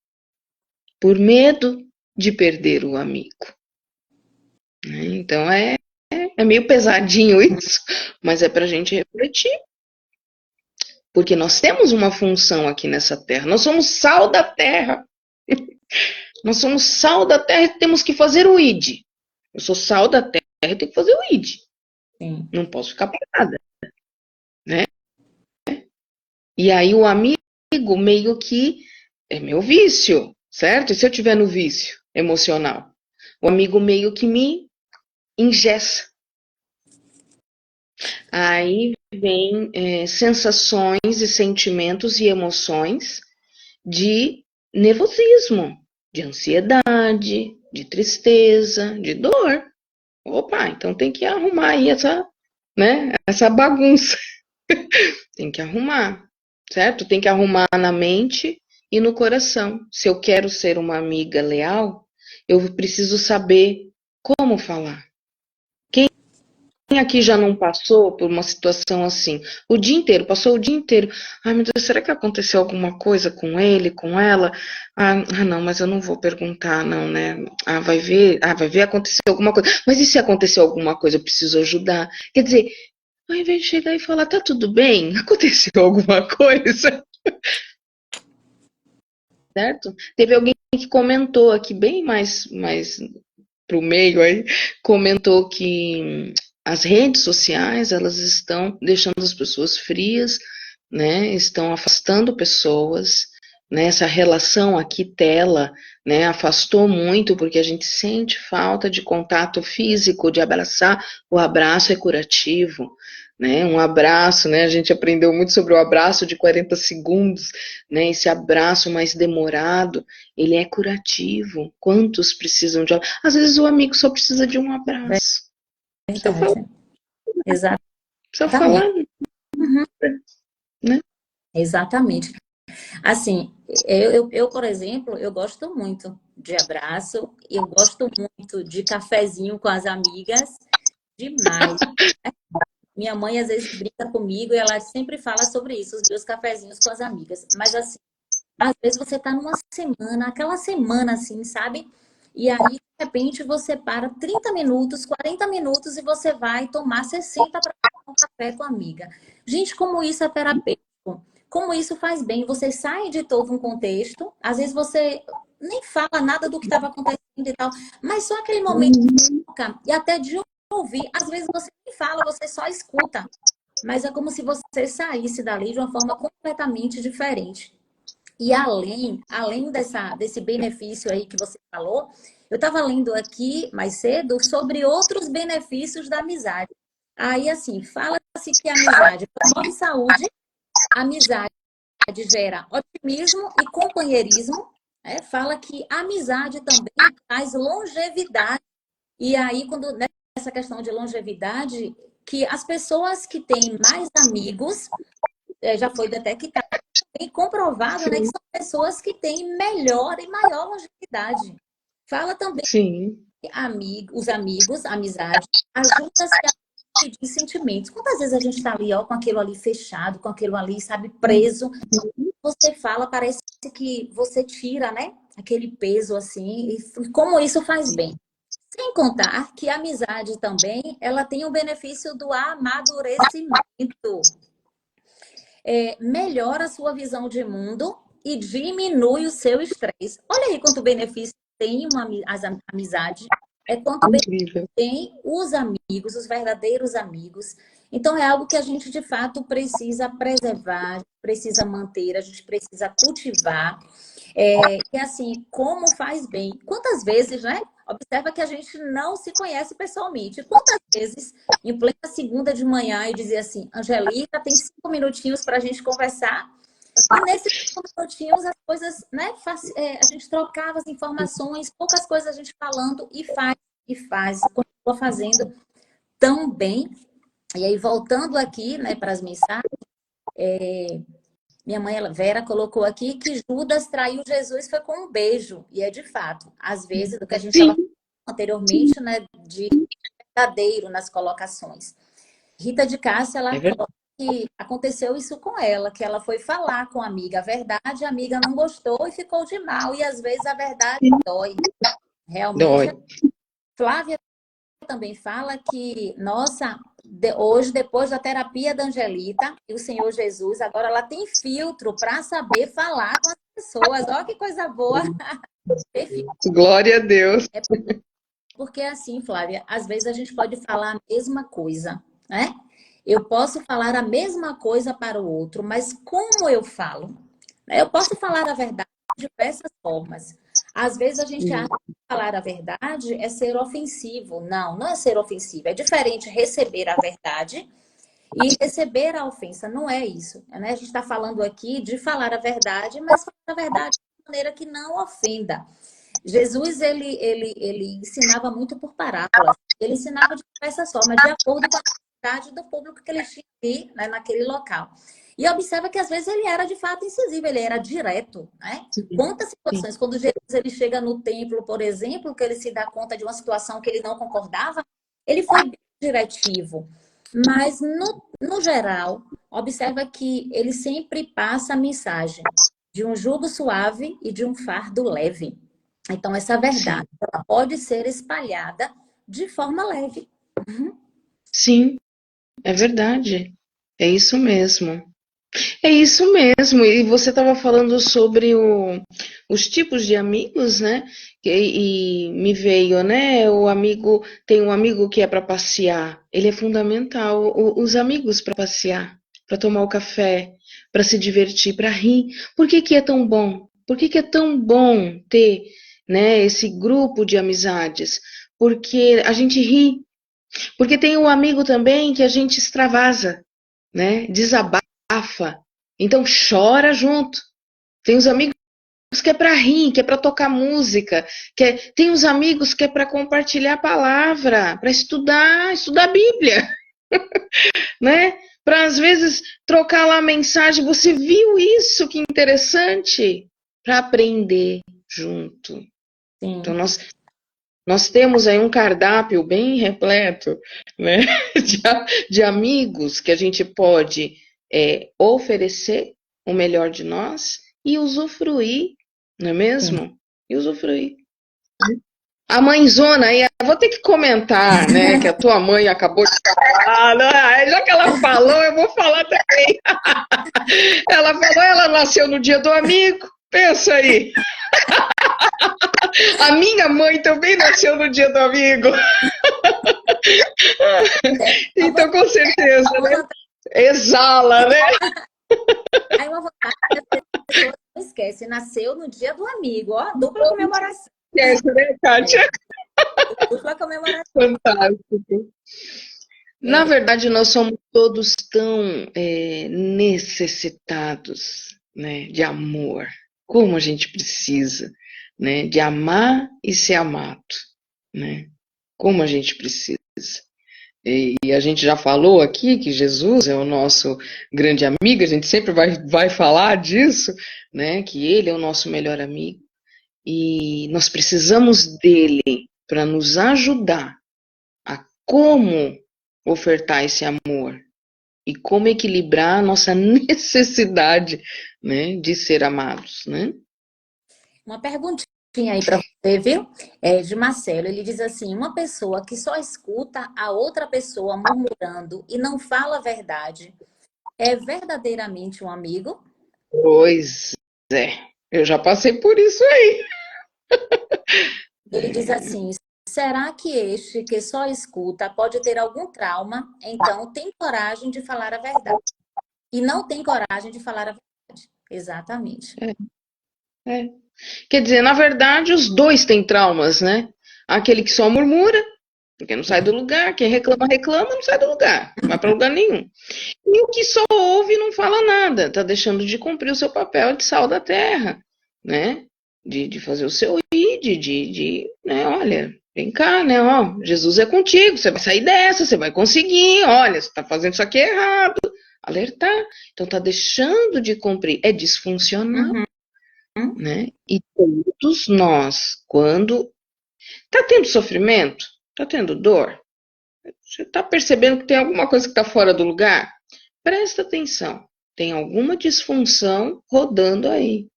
por medo de perder o amigo. Né? Então é meio pesadinho isso, mas é para a gente refletir, porque nós temos uma função aqui nessa terra, nós somos sal da terra, nós somos sal da terra e temos que fazer o ID. Eu sou sal da terra e tenho que fazer o ID. Sim. Não posso ficar parada, né? E aí o amigo meio que é meu vício, certo? E se eu tiver no vício emocional? O amigo meio que me ingessa. Aí vem sensações e sentimentos e emoções de nervosismo, de ansiedade, de tristeza, de dor. Opa, então tem que arrumar aí essa bagunça. Tem que arrumar, certo? Tem que arrumar na mente e no coração. Se eu quero ser uma amiga leal, eu preciso saber como falar. Quem aqui já não passou por uma situação assim? O dia inteiro, passou o dia inteiro. Ai, meu Deus, será que aconteceu alguma coisa com ele, com ela? Não, mas eu não vou perguntar, não, né? Vai ver, aconteceu alguma coisa. Mas e se aconteceu alguma coisa, eu preciso ajudar? Quer dizer, ao invés de chegar e falar, tá tudo bem? Aconteceu alguma coisa? Certo? Teve alguém que comentou aqui, bem mais pro meio aí, comentou que as redes sociais, elas estão deixando as pessoas frias, né? Estão afastando pessoas, né? Essa relação aqui, tela, né? Afastou muito, porque a gente sente falta de contato físico, de abraçar. O abraço é curativo, né? Um abraço, né? A gente aprendeu muito sobre o abraço de 40 segundos, né? Esse abraço mais demorado, ele é curativo. Quantos precisam de... Às vezes o amigo só precisa de um abraço. Precisa falar, Verdade. Exatamente. precisa falar, Uhum. né? Exatamente. Assim, por exemplo, eu gosto muito de abraço, eu gosto muito de cafezinho com as amigas, demais. Minha mãe às vezes brinca comigo e ela sempre fala sobre isso, os meus cafezinhos com as amigas. Mas assim, Às vezes você está numa semana, aquela semana assim, sabe? E aí, de repente, você para 30 minutos, 40 minutos e você vai tomar 60 para tomar um café com a amiga. Gente, como isso é terapêutico, como isso faz bem. Você sai de todo um contexto, às vezes você nem fala nada do que estava acontecendo e tal, mas só aquele momento de troca e até de ouvir. Às vezes você nem fala, você só escuta, mas é como se você saísse dali de uma forma completamente diferente. E além desse benefício aí que você falou, eu estava lendo aqui mais cedo sobre outros benefícios da amizade. Aí, assim, fala-se que a amizade promove saúde, a amizade gera otimismo e companheirismo. Né? Fala que a amizade também traz longevidade. E aí, quando nessa questão de longevidade, que as pessoas que têm mais amigos, já foi detectado e comprovado, né, que Sim, são pessoas que têm melhor e maior longevidade. Fala também sim. que os amigos, a amizade, ajuda-se a dividir sentimentos. Quantas vezes a gente está ali, ó, com aquilo ali fechado, com aquilo ali, sabe, preso? Você fala, parece que você tira, né, aquele peso assim, e como isso faz bem. Sem contar que a amizade também, ela tem o benefício do amadurecimento. Melhora a sua visão de mundo e diminui o seu estresse. Olha aí quanto benefício tem a amizade, quanto benefício Incrível. tem os amigos, os verdadeiros amigos. Então é algo que a gente de fato precisa preservar, precisa manter, a gente precisa cultivar. E assim, como faz bem. Quantas vezes, né? Observa que a gente não se conhece pessoalmente. Quantas vezes, em plena segunda de manhã, e dizia assim, Angelica, tem 5 minutinhos para a gente conversar. E nesses 5 minutinhos, as coisas, né? A gente trocava as informações, poucas coisas a gente falando e faz, continua fazendo tão bem. E aí, voltando aqui, né, para as mensagens, minha mãe, Vera, colocou aqui que Judas traiu Jesus foi com um beijo. E é de fato, às vezes, do que a gente estava Sim, falando anteriormente, né, de verdadeiro nas colocações. Rita de Cássia, é ela verdade. coloca que aconteceu isso com ela, que ela foi falar com a amiga a verdade, a amiga não gostou e ficou de mal. E às vezes a verdade dói. Realmente, Dói. Flávia também fala que, nossa, hoje, depois da terapia da Angelita e o Senhor Jesus, agora ela tem filtro para saber falar com as pessoas. Olha que coisa boa. Glória a Deus. É porque assim, Flávia, às vezes a gente pode falar a mesma coisa, né? Eu posso falar a mesma coisa para o outro, mas como eu falo? Eu posso falar a verdade de diversas formas. Às vezes a gente acha que falar a verdade é ser ofensivo. Não, não é ser ofensivo. É diferente receber a verdade e receber a ofensa. Não é isso. Né? A gente está falando aqui de falar a verdade, mas falar a verdade de maneira que não ofenda. Jesus, ele ensinava muito por parábolas. Ele ensinava de diversas formas, de acordo com a necessidade do público que ele tinha ali, né, naquele local. E observa que às vezes ele era de fato incisivo, ele era direto, né? Quantas Sim, situações, quando Jesus ele chega no templo, por exemplo, que ele se dá conta de uma situação que ele não concordava, ele foi bem diretivo. Mas, no geral, observa que ele sempre passa a mensagem de um jugo suave e de um fardo leve. Então, essa sim, verdade ela pode ser espalhada de forma leve. Uhum. sim, é verdade. É isso mesmo. É isso mesmo. E você estava falando sobre os tipos de amigos, né? E me veio, né? O amigo tem um amigo que é para passear. Ele é fundamental. Os amigos para passear, para tomar o café, para se divertir, para rir. Por que que é tão bom? Por que que é tão bom ter, né? Esse grupo de amizades? Porque a gente ri. Porque tem um amigo também que a gente extravasa, né? Desabafa. Então chora junto. Tem os amigos que é para rir, que é para tocar música, tem os amigos que é para compartilhar a palavra, para estudar a Bíblia, né? Para às vezes trocar lá a mensagem, você viu isso? Que interessante, para aprender junto. Então Sim, nós temos aí um cardápio bem repleto, né, de amigos que a gente pode oferecer o melhor de nós e usufruir, não é mesmo? E usufruir. A mãezona aí, eu vou ter que comentar, né, que a tua mãe acabou de falar, né? Já que ela falou, eu vou falar também. Ela falou, ela nasceu no dia do amigo, pensa aí. A minha mãe também nasceu no dia do amigo. Então, com certeza, né? Exala, né? Aí uma vantagem é que as pessoas não esquecem, nasceu no dia do amigo, ó, dupla comemoração. Esquece, né, Kátia? Dupla comemoração. Fantástico. Na É, verdade, nós somos todos tão necessitados, né, de amor. Como a gente precisa, né, de amar e ser amado, né? Como a gente precisa. E a gente já falou aqui que Jesus é o nosso grande amigo, a gente sempre vai falar disso, né? Que ele é o nosso melhor amigo. E nós precisamos dele para nos ajudar a como ofertar esse amor e como equilibrar a nossa necessidade, né, de ser amados, né? uma perguntinha aí para você, viu? É, de Marcelo, ele diz assim: uma pessoa que só escuta a outra pessoa murmurando e não fala a verdade, é verdadeiramente um amigo? Pois é, eu já passei por isso aí. Ele diz assim: será que este que só escuta pode ter algum trauma, então tem coragem de falar a verdade? E não tem coragem de falar a verdade. Exatamente. É. Quer dizer, na verdade, os dois têm traumas, né? Aquele que só murmura, porque não sai do lugar, quem reclama, reclama, não sai do lugar, não vai para lugar nenhum. E o que só ouve e não fala nada, está deixando de cumprir o seu papel de sal da terra, né? De fazer o seu ir, né? Olha, vem cá, né? Ó, Jesus é contigo, você vai sair dessa, você vai conseguir, olha, você está fazendo isso aqui errado. Alertar. Então está deixando de cumprir. É disfuncional, Uhum. né? E todos nós, quando está tendo sofrimento, está tendo dor, você está percebendo que tem alguma coisa que está fora do lugar? Presta atenção. Tem alguma disfunção rodando aí.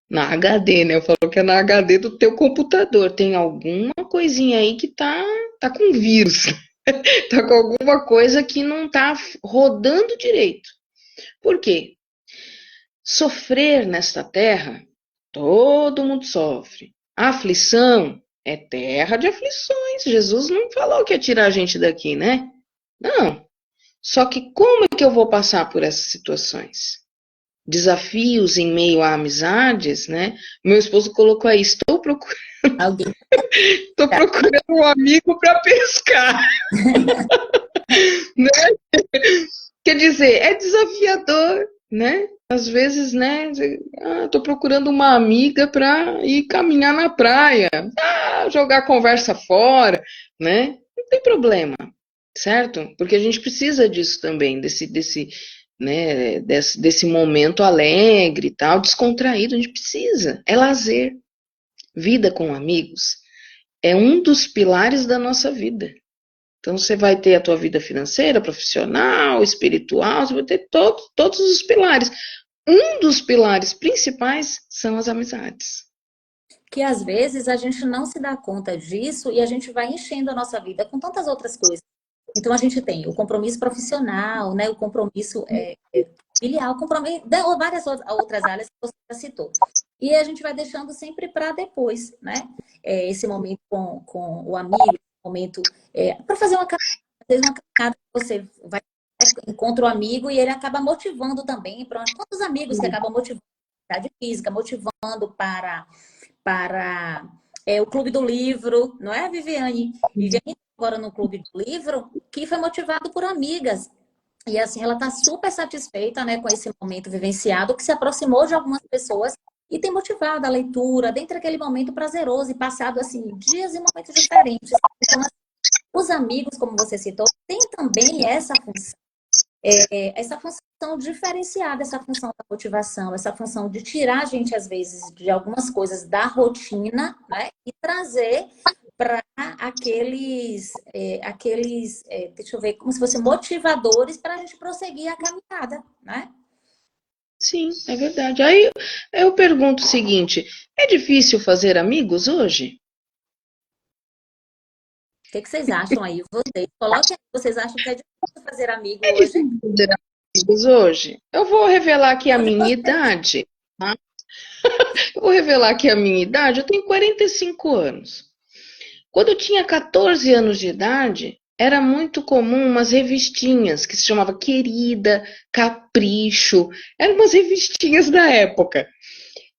Na HD, né? Eu falo que é na HD do teu computador. Tem alguma coisinha aí que tá com vírus. Tá com alguma coisa que não tá rodando direito. Por quê? Sofrer nesta terra, todo mundo sofre. A aflição é terra de aflições. Jesus não falou que ia tirar a gente daqui, né? Não. Só que como é que eu vou passar por essas situações? Desafios em meio a amizades, né? Meu esposo colocou aí, Alguém. estou procurando um amigo para pescar, né? Quer dizer, é desafiador, né? Às vezes, né? Estou procurando uma amiga para ir caminhar na praia, jogar a conversa fora, né? Não tem problema, certo? Porque a gente precisa disso também, desse momento alegre e tal, descontraído, a gente precisa. É lazer. Vida com amigos é um dos pilares da nossa vida. Então você vai ter a tua vida financeira, profissional, espiritual, você vai ter todos os pilares. Um dos pilares principais são as amizades. Que às vezes a gente não se dá conta disso e a gente vai enchendo a nossa vida com tantas outras coisas. Então a gente tem o compromisso profissional, né? O compromisso filial, o compromisso, várias outras áreas que você já citou. E a gente vai deixando sempre para depois, né? Esse momento com o amigo, momento para fazer uma caminhada, às vezes uma caminhada que você vai encontra o amigo e ele acaba motivando também. Quantos amigos que acabam motivando a atividade física, motivando para o Clube do Livro, não é, Viviane? Viviane agora no Clube do Livro, que foi motivado por amigas. E assim, ela está super satisfeita, né, com esse momento vivenciado, que se aproximou de algumas pessoas e tem motivado a leitura dentro daquele momento prazeroso e passado, assim, dias e momentos diferentes. Então, assim, os amigos, como você citou, têm também essa função diferenciada, essa função da motivação, essa função de tirar a gente, às vezes, de algumas coisas da rotina, né? E trazer para aqueles, deixa eu ver, como se fossem motivadores para a gente prosseguir a caminhada, né? Sim, é verdade. Aí eu pergunto o seguinte: é difícil fazer amigos hoje? O que vocês acham aí? Vocês coloquem aí, vocês acham que é difícil fazer amigo É hoje? difícil fazer amigos hoje? Eu vou revelar aqui a Hoje minha idade. Tá? Eu vou revelar aqui a minha idade. Eu tenho 45 anos. Quando eu tinha 14 anos de idade, era muito comum umas revistinhas que se chamava Querida, Capricho. Eram umas revistinhas da época.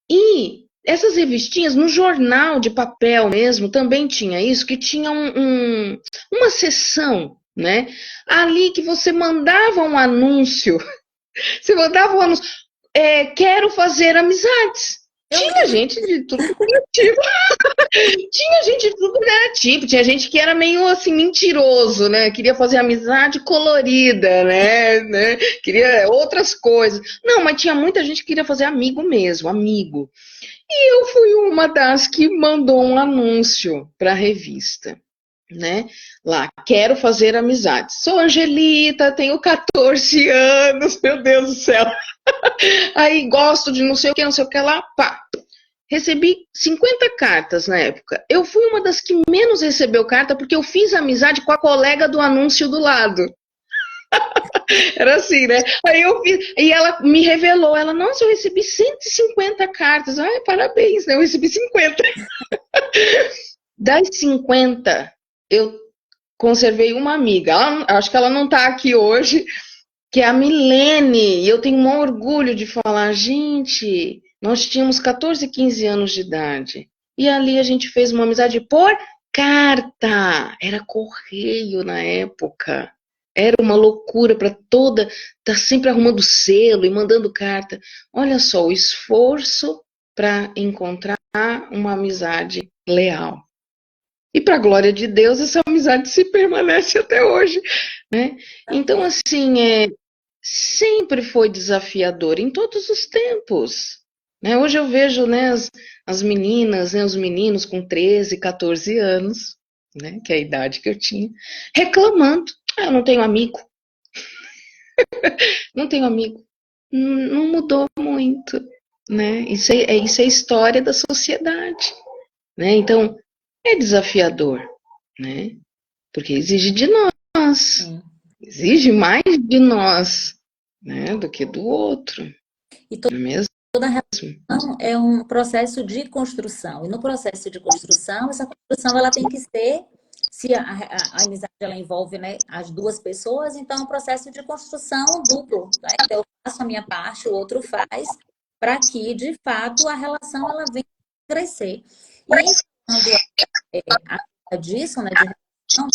E essas revistinhas, no jornal de papel mesmo, também tinha isso, que tinha uma seção, né? Ali que você mandava um anúncio. Você mandava um anúncio. Quero fazer amizades. eu Tinha lembro. gente de tudo que era tipo. Tinha gente de tudo que era tipo. Tinha gente que era meio assim mentiroso, né? Queria fazer amizade colorida, né? Queria outras coisas. Não, mas tinha muita gente que queria fazer amigo mesmo, amigo. Eu fui uma das que mandou um anúncio para a revista, né? Lá, quero fazer amizade. Sou Angelita, tenho 14 anos, meu Deus do céu. Aí gosto de não sei o que lá, pá. Recebi 50 cartas na época. Eu fui uma das que menos recebeu carta porque eu fiz amizade com a colega do anúncio do lado. Era assim, né? Aí eu fiz, e ela me revelou, ela, nossa, eu recebi 150 cartas. Ai, parabéns, né? Eu recebi 50. Das 50, eu conservei uma amiga. Acho que ela não está aqui hoje, que é a Milene. E eu tenho um orgulho de falar, gente, nós tínhamos 14, 15 anos de idade. E ali a gente fez uma amizade por carta. Era correio na época. Era uma loucura para toda, tá sempre arrumando selo e mandando carta. Olha só o esforço para encontrar uma amizade leal. E para a glória de Deus, essa amizade se permanece até hoje, né? Então, Também. assim, sempre foi desafiador em todos os tempos. Né? Hoje eu vejo, né, as meninas, né, os meninos com 13, 14 anos, né, que é a idade que eu tinha, reclamando. Ah, eu não tenho amigo, não tenho amigo. Não mudou muito, né? Isso é história da sociedade, né? Então, é desafiador, né? Porque exige de nós, Sim. exige mais de nós, né, do que do outro, E não é mesmo? toda relação é um processo de construção. E no processo de construção, essa construção ela tem que ser, se a amizade ela envolve, né, as duas pessoas, então é um processo de construção duplo. Né? Então eu faço a minha parte, o outro faz, para que, de fato, a relação ela venha crescer. E em falando acerca disso, né, de relação,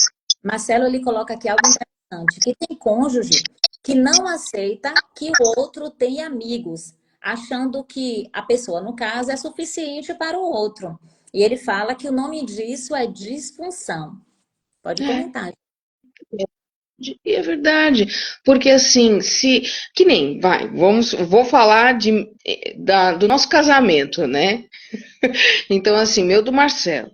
Marcelo ele coloca aqui algo interessante, que tem cônjuge que não aceita que o outro tenha amigos, achando que a pessoa, no caso, é suficiente para o outro. E ele fala que o nome disso é disfunção. Pode É, comentar. e é verdade, porque assim, se que nem, vou falar do nosso casamento, né? Então assim, meu do Marcelo.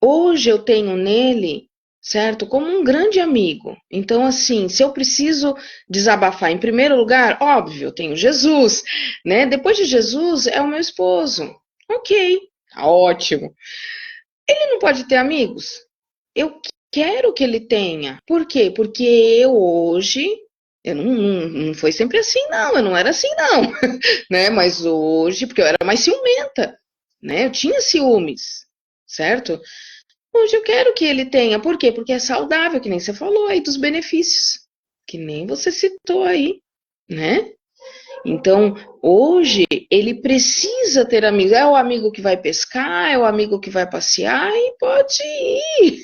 Hoje eu tenho nele, certo, como um grande amigo. Então, assim, se eu preciso desabafar, em primeiro lugar, óbvio, eu tenho Jesus, né? Depois de Jesus é o meu esposo. Ok, tá ótimo. Ele não pode ter amigos? Eu quero que ele tenha. Por quê? Porque eu hoje. Eu não foi sempre assim, não. Eu não era assim, não. Né? Mas hoje, porque eu era mais ciumenta, né? Eu tinha ciúmes, certo? Hoje eu quero que ele tenha. Por quê? Porque é saudável, que nem você falou aí dos benefícios, que nem você citou aí, né? Então, hoje ele precisa ter amigos. É o amigo que vai pescar, é o amigo que vai passear e pode ir,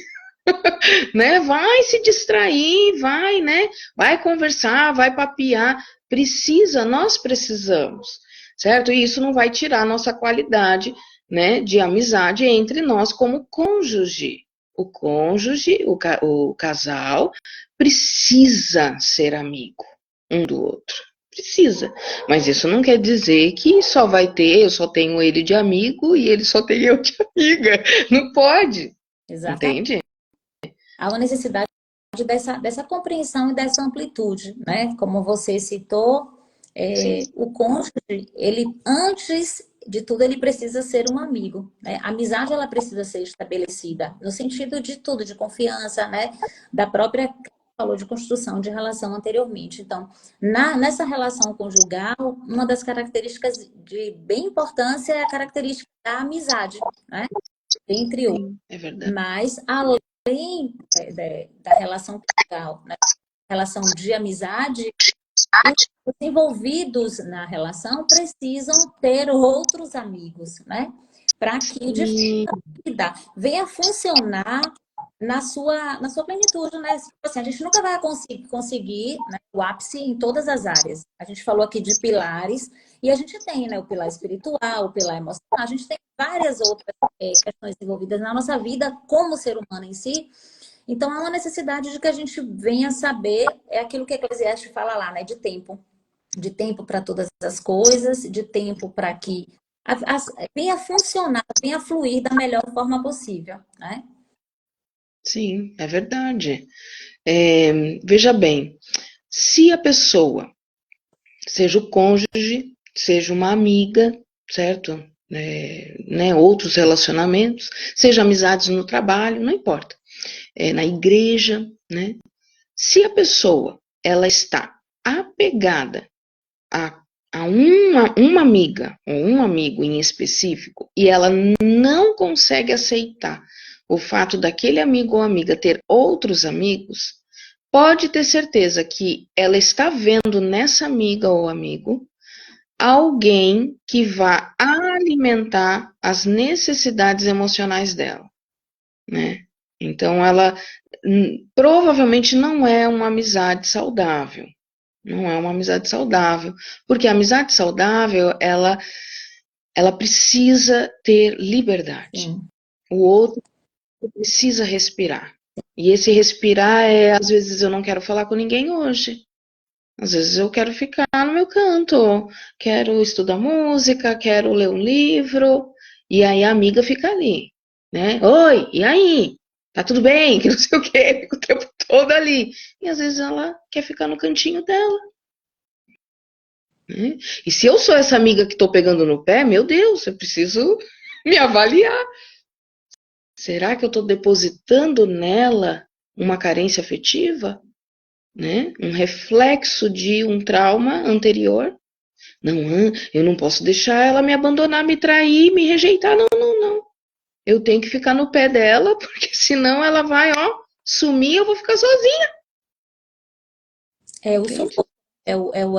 né? Vai se distrair, vai, né? Vai conversar, vai papear. Precisa, nós precisamos, certo? E isso não vai tirar a nossa qualidade, né, de amizade entre nós como cônjuge. O cônjuge, o casal, precisa ser amigo um do outro. Precisa. Mas isso não quer dizer que só vai ter, eu só tenho ele de amigo e ele só tem eu de amiga. Não pode, Exatamente. entende? Há uma necessidade dessa compreensão e dessa amplitude, né? Como você citou, Sim, O cônjuge, ele, antes de tudo, ele precisa ser um amigo, né? A amizade, ela precisa ser estabelecida no sentido de tudo, de confiança, né? Da própria, falou de construção de relação anteriormente. Então, nessa relação conjugal, uma das características de bem importância é a característica da amizade, né? Entre outros. sim, é verdade. Mas, além da relação conjugal, né? Relação de amizade, os envolvidos na relação precisam ter outros amigos, né? Para que, de Sim, vida venha funcionar na sua plenitude, né? Tipo assim, a gente nunca vai conseguir, né, o ápice em todas as áreas. A gente falou aqui de pilares, e a gente tem, né, o pilar espiritual, o pilar emocional, a gente tem várias outras questões envolvidas na nossa vida como ser humano em si. Então, há uma necessidade de que a gente venha saber, é aquilo que Eclesiastes fala lá, né, de tempo para todas as coisas, de tempo para que venha funcionar, venha fluir da melhor forma possível, né? sim, é verdade. Veja bem, se a pessoa, seja o cônjuge, seja uma amiga, certo? Né, outros relacionamentos, seja amizades no trabalho, não importa. Na igreja, né? Se a pessoa ela está apegada a, a uma amiga ou um amigo em específico e ela não consegue aceitar o fato daquele amigo ou amiga ter outros amigos, pode ter certeza que ela está vendo nessa amiga ou amigo alguém que vá alimentar as necessidades emocionais dela, né? Então ela provavelmente não é uma amizade saudável. Não é uma amizade saudável, porque a amizade saudável, ela precisa ter liberdade. Sim. O outro precisa respirar. E esse respirar às vezes eu não quero falar com ninguém hoje. Às vezes eu quero ficar no meu canto, quero estudar música, quero ler um livro, e aí a amiga fica ali, né? Oi, e aí? Tá tudo bem? Que não sei o quê, fica o tempo todo ali. E às vezes ela quer ficar no cantinho dela. Né? E se eu sou essa amiga que estou pegando no pé, meu Deus, eu preciso me avaliar. Será que eu estou depositando nela uma carência afetiva? Né? Um reflexo de um trauma anterior? Não, eu não posso deixar ela me abandonar, me trair, me rejeitar. Não, não, não. Eu tenho que ficar no pé dela, porque senão ela vai, ó, sumir e eu vou ficar sozinha. É o Entende? sufoco.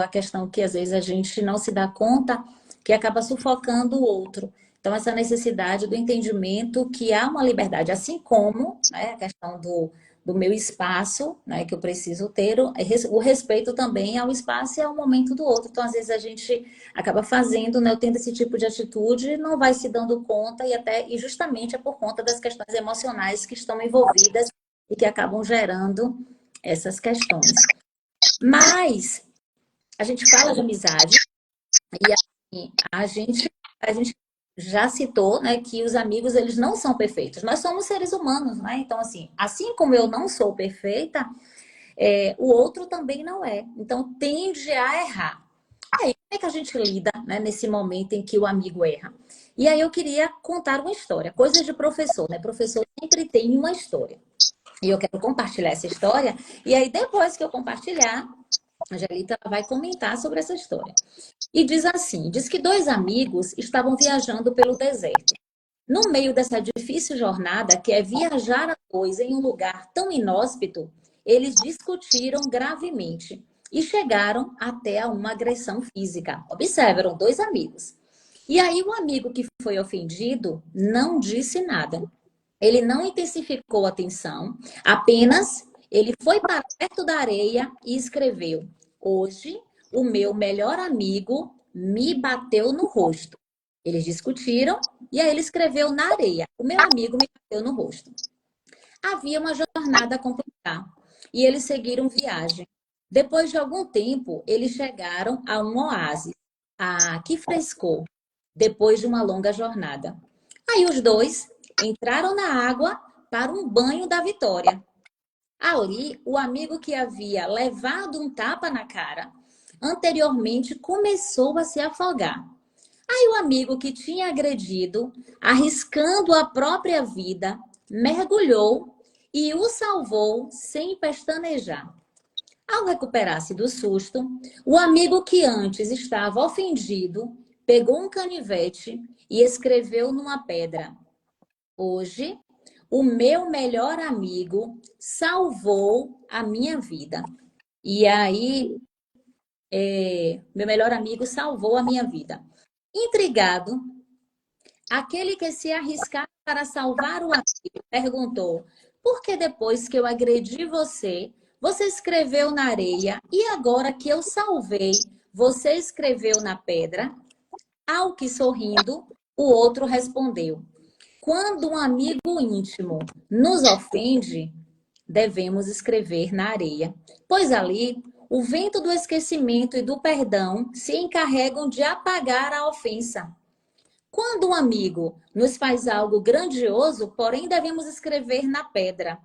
A questão que às vezes a gente não se dá conta que acaba sufocando o outro. Então, essa necessidade do entendimento que há uma liberdade, assim como, né, a questão do meu espaço, né, que eu preciso ter, o respeito também ao espaço e ao momento do outro. Então, às vezes a gente acaba fazendo, né, tendo esse tipo de atitude, não vai se dando conta e justamente é por conta das questões emocionais que estão envolvidas e que acabam gerando essas questões. Mas a gente fala de amizade e assim, a gente já citou, né, que os amigos eles não são perfeitos. Nós somos seres humanos, né? Então assim como eu não sou perfeita, o outro também não é. Então tende a errar. E aí, como é que a gente lida, né, nesse momento em que o amigo erra? E aí eu queria contar uma história, coisas de professor, né? Professor sempre tem uma história. E eu quero compartilhar essa história. E aí, depois que eu compartilhar, a Angelita vai comentar sobre essa história. E diz assim: diz que dois amigos estavam viajando pelo deserto. No meio dessa difícil jornada, que é viajar a dois em um lugar tão inóspito, eles discutiram gravemente e chegaram até a uma agressão física. Observe, eram dois amigos. E aí, o amigo que foi ofendido não disse nada. Ele não intensificou a tensão, apenas ele foi para perto da areia e escreveu: Hoje, o meu melhor amigo me bateu no rosto. Eles discutiram e aí ele escreveu na areia: O meu amigo me bateu no rosto. Havia uma jornada a completar e eles seguiram viagem. Depois de algum tempo, eles chegaram a um oásis. Ah, que frescor! Depois de uma longa jornada. Aí os dois entraram na água para um banho da vitória. Ali, o amigo que havia levado um tapa na cara, anteriormente começou a se afogar. Aí o amigo que tinha agredido, arriscando a própria vida, mergulhou e o salvou sem pestanejar. Ao recuperar-se do susto, o amigo que antes estava ofendido pegou um canivete e escreveu numa pedra: Hoje, o meu melhor amigo salvou a minha vida. E aí, meu melhor amigo salvou a minha vida. Intrigado, aquele que se arriscava para salvar o amigo perguntou: Por que depois que eu agredi você, você escreveu na areia e agora que eu salvei, você escreveu na pedra? Ao que, sorrindo, o outro respondeu: Quando um amigo íntimo nos ofende, devemos escrever na areia, pois ali o vento do esquecimento e do perdão se encarregam de apagar a ofensa. Quando um amigo nos faz algo grandioso, porém devemos escrever na pedra,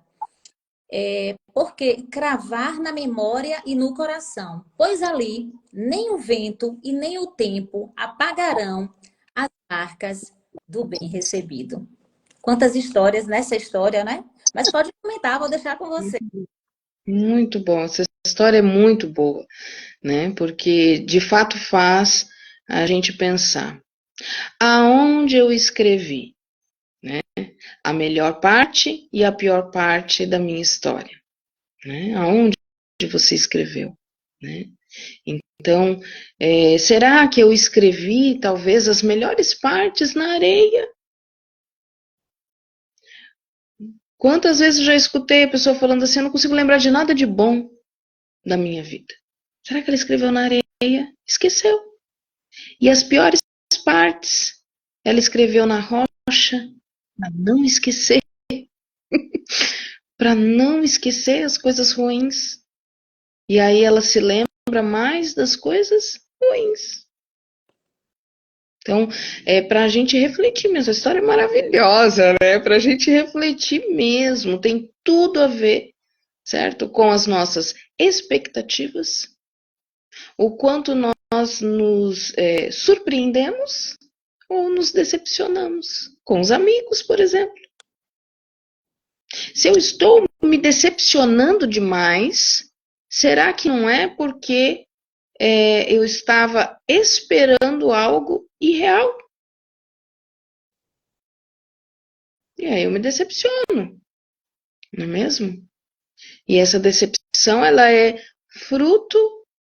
porque cravar na memória e no coração, pois ali nem o vento e nem o tempo apagarão as marcas do bem recebido. Quantas histórias nessa história, né? Mas pode comentar, vou deixar com você. Muito bom, essa história é muito boa, né? Porque de fato faz a gente pensar. Aonde eu escrevi, né? A melhor parte e a pior parte da minha história, né? Aonde você escreveu, né? Então, será que eu escrevi talvez as melhores partes na areia? Quantas vezes eu já escutei a pessoa falando assim, eu não consigo lembrar de nada de bom da minha vida. Será que ela escreveu na areia? Esqueceu. E as piores partes, ela escreveu na rocha, para não esquecer. Para não esquecer as coisas ruins. E aí ela se lembra mais das coisas ruins. Então, para a gente refletir mesmo. A história é maravilhosa, né? Para a gente refletir mesmo. Tem tudo a ver, certo? Com as nossas expectativas. O quanto nós nos surpreendemos ou nos decepcionamos. Com os amigos, por exemplo. Se eu estou me decepcionando demais, será que não é porque eu estava esperando algo irreal? E aí eu me decepciono, não é mesmo? E essa decepção, ela é fruto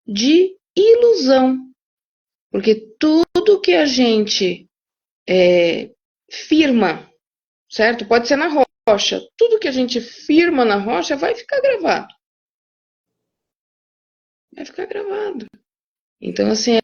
de ilusão. Porque tudo que a gente firma, certo? Pode ser na rocha. Tudo que a gente firma na rocha vai ficar gravado. Vai ficar gravado. Então, assim,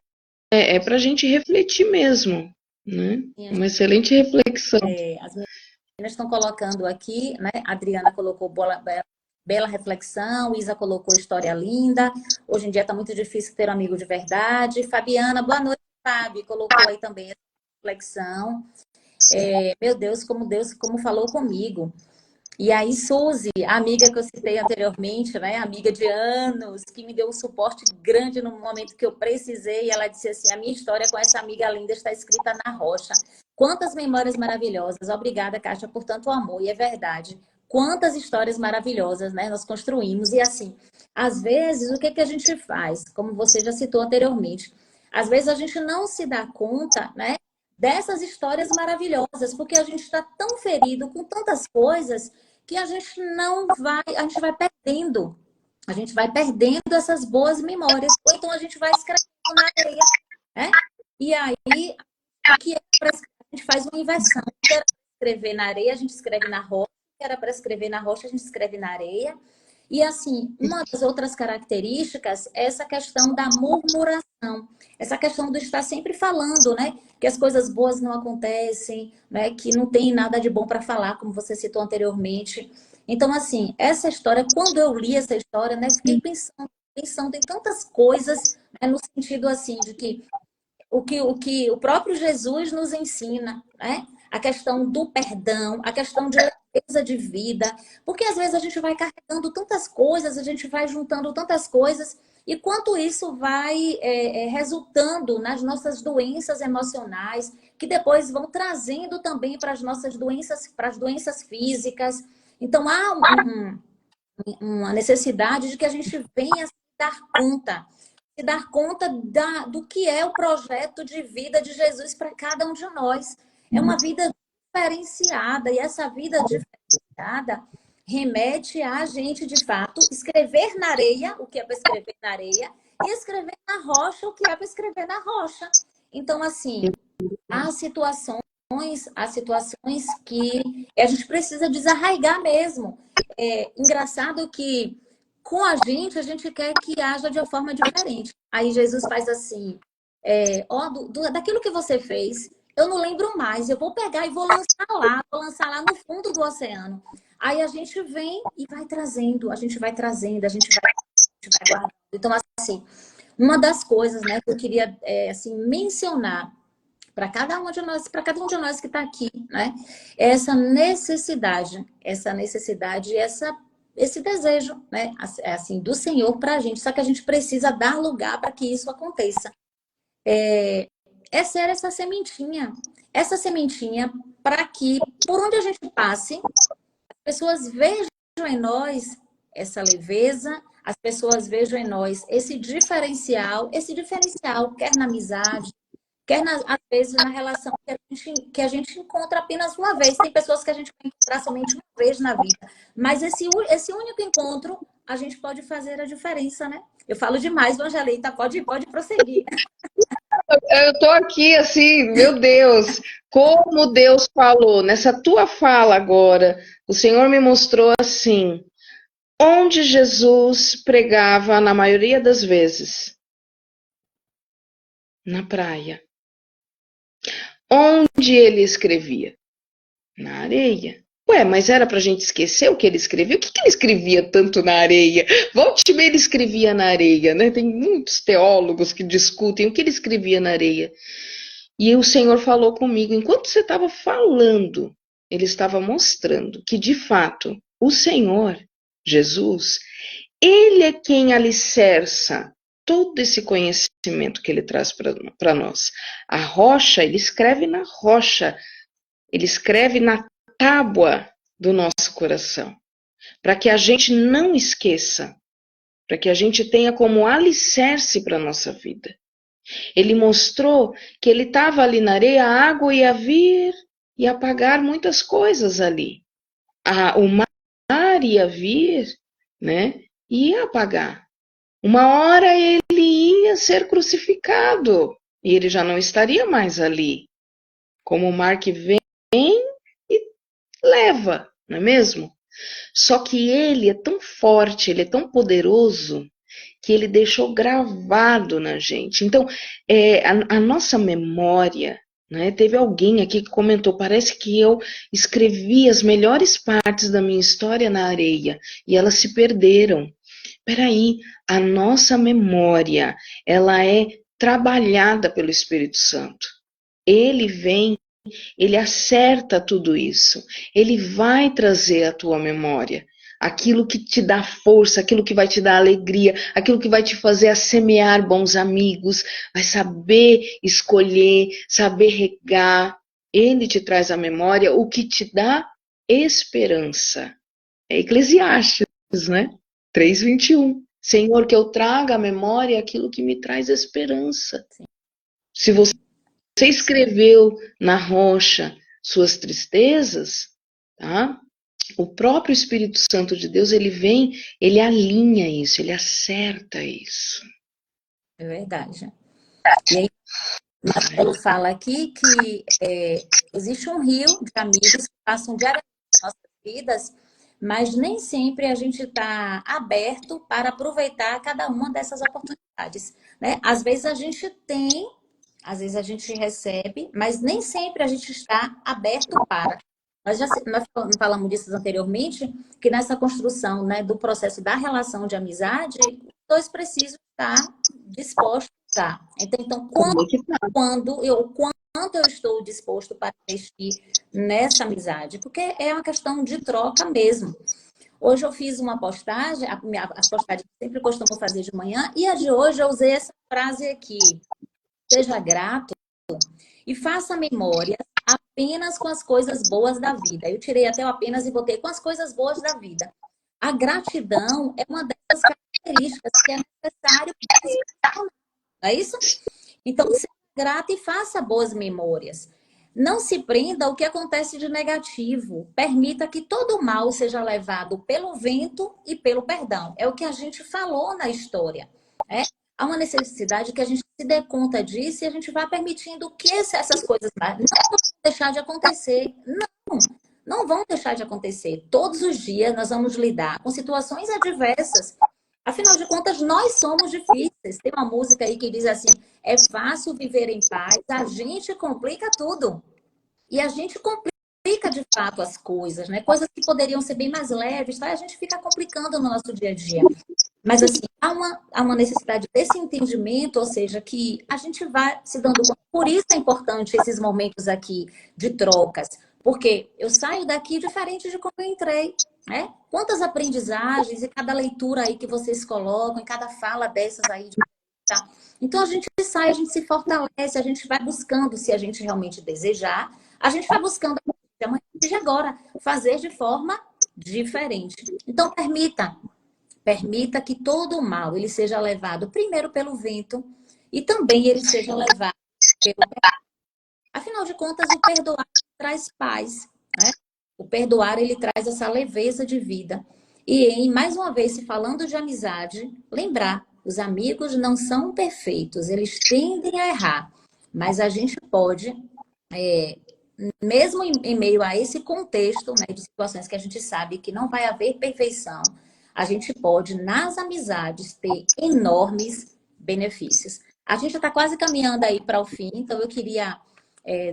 para a gente refletir mesmo, né? Uma excelente reflexão. As meninas estão colocando aqui, né? A Adriana colocou bela reflexão, Isa colocou história linda. Hoje em dia está muito difícil ter um amigo de verdade. Fabiana, boa noite, Fabi, colocou aí também essa reflexão. Meu Deus, como falou comigo. E aí, Suzy, a amiga que eu citei anteriormente, né? Amiga de anos, que me deu um suporte grande no momento que eu precisei. Ela disse assim: a minha história com essa amiga linda está escrita na rocha. Quantas memórias maravilhosas. Obrigada, Kátia, por tanto amor. E é verdade. Quantas histórias maravilhosas, né? Nós construímos. E assim, às vezes, o que que a gente faz? Como você já citou anteriormente. Às vezes a gente não se dá conta, né? Dessas histórias maravilhosas, porque a gente está tão ferido com tantas coisas que a gente não vai, a gente vai perdendo. A gente vai perdendo essas boas memórias. Ou então a gente vai escrevendo na areia, né? E aí, o que a gente faz uma inversão. O que era para escrever na areia, a gente escreve na rocha. O que era para escrever na rocha, a gente escreve na areia. E assim, uma das outras características é essa questão da murmuração. Essa questão do estar sempre falando, né? Que as coisas boas não acontecem, né? Que não tem nada de bom para falar, como você citou anteriormente. Então, assim, essa história, quando eu li essa história, né? Fiquei pensando em tantas coisas, né, no sentido assim, de que o próprio Jesus nos ensina, né? A questão do perdão, a questão de leveza de vida, porque às vezes a gente vai carregando tantas coisas, a gente vai juntando tantas coisas, e quanto isso vai resultando nas nossas doenças emocionais, que depois vão trazendo também para as nossas doenças, para as doenças físicas. Então, há uma necessidade de que a gente venha se dar conta do que é o projeto de vida de Jesus para cada um de nós. É uma vida diferenciada, e essa vida diferenciada remete a gente, de fato, escrever na areia o que é para escrever na areia e escrever na rocha o que é para escrever na rocha. Então, assim, há situações que a gente precisa desarraigar mesmo. É engraçado que com a gente quer que haja de uma forma diferente. Aí Jesus faz assim, daquilo que você fez, eu não lembro mais, eu vou pegar e vou lançar lá no fundo do oceano. Aí a gente vem e vai trazendo, a gente vai guardando. Então, assim, uma das coisas, né, que eu queria assim, mencionar para cada um de nós que está aqui, né? Essa necessidade, esse desejo, né? Assim, do Senhor para a gente. Só que a gente precisa dar lugar para que isso aconteça. Ser essa sementinha para que, por onde a gente passe, as pessoas vejam em nós essa leveza, as pessoas vejam em nós esse diferencial, quer na amizade, às vezes, na relação que a gente encontra apenas uma vez. Tem pessoas que a gente vai encontrar somente uma vez na vida. Mas esse único encontro, a gente pode fazer a diferença, né? Eu falo demais, Angelita, pode prosseguir. Eu estou aqui assim, meu Deus, como Deus falou, nessa tua fala agora, o Senhor me mostrou assim, onde Jesus pregava na maioria das vezes? Na praia. Onde ele escrevia? Na areia. Ué, mas era pra gente esquecer o que ele escrevia? O que ele escrevia tanto na areia? Volte e meia ele escrevia na areia, né? Tem muitos teólogos que discutem o que ele escrevia na areia. E o Senhor falou comigo, enquanto você estava falando, ele estava mostrando que, de fato, o Senhor, Jesus, ele é quem alicerça todo esse conhecimento que ele traz para nós. A rocha, ele escreve na rocha, ele escreve na tábua do nosso coração, para que a gente não esqueça, para que a gente tenha como alicerce para a nossa vida. Ele mostrou que ele estava ali na areia, a água ia vir e apagar muitas coisas ali. O mar ia vir, né, e ia apagar. Uma hora ele ia ser crucificado e ele já não estaria mais ali. Como o mar que vem e leva, não é mesmo? Só que ele é tão forte, ele é tão poderoso, que ele deixou gravado na gente. Então, a nossa memória, né, teve alguém aqui que comentou, parece que eu escrevi as melhores partes da minha história na areia, e elas se perderam. Peraí, a nossa memória, ela é trabalhada pelo Espírito Santo. Ele vem, ele acerta tudo isso. Ele vai trazer à tua memória aquilo que te dá força, aquilo que vai te dar alegria, aquilo que vai te fazer a semear bons amigos, vai saber escolher, saber regar. Ele te traz à memória o que te dá esperança. É Eclesiastes, né? 3:21. Senhor, que eu traga à memória aquilo que me traz esperança. Se você escreveu na rocha suas tristezas, tá? O próprio Espírito Santo de Deus, ele vem, ele alinha isso, ele acerta isso. É verdade. E aí, Marcelo fala aqui que existe um rio de amigos que passam diariamente nas nossas vidas, mas nem sempre a gente está aberto para aproveitar cada uma dessas oportunidades, né? Às vezes a gente tem, às vezes a gente recebe, mas nem sempre a gente está aberto para. Nós falamos disso anteriormente, que nessa construção, né, do processo da relação de amizade, os dois precisam estar dispostos a. Então, quanto eu estou disposto para investir nessa amizade? Porque é uma questão de troca mesmo. Hoje eu fiz uma postagem, as postagens que eu sempre costumo fazer de manhã, e a de hoje eu usei essa frase aqui: seja grato e faça memórias apenas com as coisas boas da vida. Eu tirei até o apenas e botei com as coisas boas da vida. A gratidão é uma dessas características que é necessário para se funcionar, não é isso? Então, seja grato e faça boas memórias. Não se prenda ao que acontece de negativo. Permita que todo o mal seja levado pelo vento e pelo perdão. É o que a gente falou na história. Né? Há uma necessidade que a gente se dê conta disso e a gente vá permitindo que essas coisas não vão deixar de acontecer. Não, não vão deixar de acontecer. Todos os dias nós vamos lidar com situações adversas. Afinal de contas, nós somos difíceis. Tem uma música aí que diz assim: é fácil viver em paz, a gente complica tudo. E a gente complica de fato as coisas, né? Coisas que poderiam ser bem mais leves, tá? A gente fica complicando no nosso dia a dia. Mas, assim, há uma necessidade desse entendimento, ou seja, que a gente vai se dando conta. Por isso é importante esses momentos aqui de trocas. Porque eu saio daqui diferente de como eu entrei, né? Quantas aprendizagens e cada leitura aí que vocês colocam, em cada fala dessas aí. Tá? Então, a gente sai, a gente se fortalece, a gente vai buscando, se a gente realmente desejar, a gente vai buscando amanhã de agora, fazer de forma diferente. Então, permita que todo o mal ele seja levado primeiro pelo vento e também ele seja levado pelo perdão. Afinal de contas, o perdoar traz paz, né? O perdoar ele traz essa leveza de vida. E mais uma vez, se falando de amizade, lembrar, os amigos não são perfeitos, eles tendem a errar, mas a gente pode, mesmo em meio a esse contexto, né, de situações que a gente sabe que não vai haver perfeição, a gente pode, nas amizades, ter enormes benefícios. A gente já está quase caminhando aí para o fim, então eu queria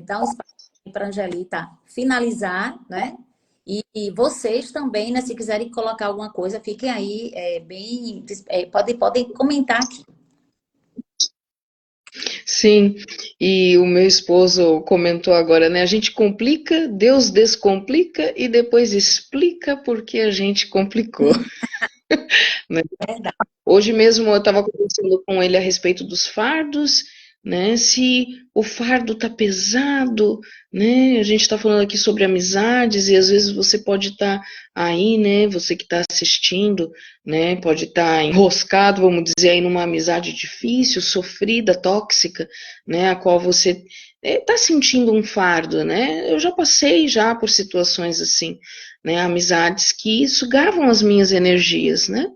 dar um espaço para a Angelita finalizar, né? E vocês também, né, se quiserem colocar alguma coisa, fiquem aí podem comentar aqui. Sim, e o meu esposo comentou agora, né? A gente complica, Deus descomplica e depois explica porque a gente complicou. Né? Verdade. Hoje mesmo eu estava conversando com ele a respeito dos fardos, né? Se o fardo tá pesado, né? A gente está falando aqui sobre amizades e às vezes você pode estar aí, né? Você que está assistindo, né? Pode estar enroscado, vamos dizer, aí numa amizade difícil, sofrida, tóxica, né? A qual você está sentindo um fardo, né? Eu já passei já por situações assim, né? Amizades que sugavam as minhas energias, né?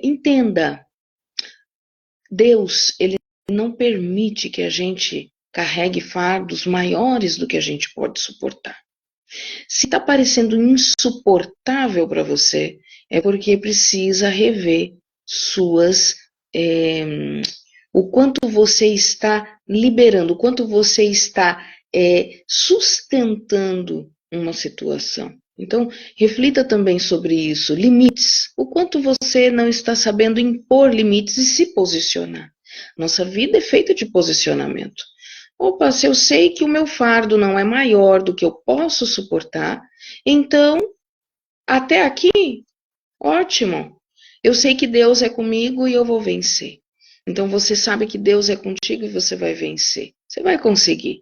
Entenda, Deus, ele não permite que a gente carregue fardos maiores do que a gente pode suportar. Se está parecendo insuportável para você, é porque precisa rever o quanto você está liberando, o quanto você está sustentando uma situação. Então, reflita também sobre isso. Limites. O quanto você não está sabendo impor limites e se posicionar. Nossa vida é feita de posicionamento. Opa, se eu sei que o meu fardo não é maior do que eu posso suportar, então, até aqui, ótimo. Eu sei que Deus é comigo e eu vou vencer. Então, você sabe que Deus é contigo e você vai vencer. Você vai conseguir.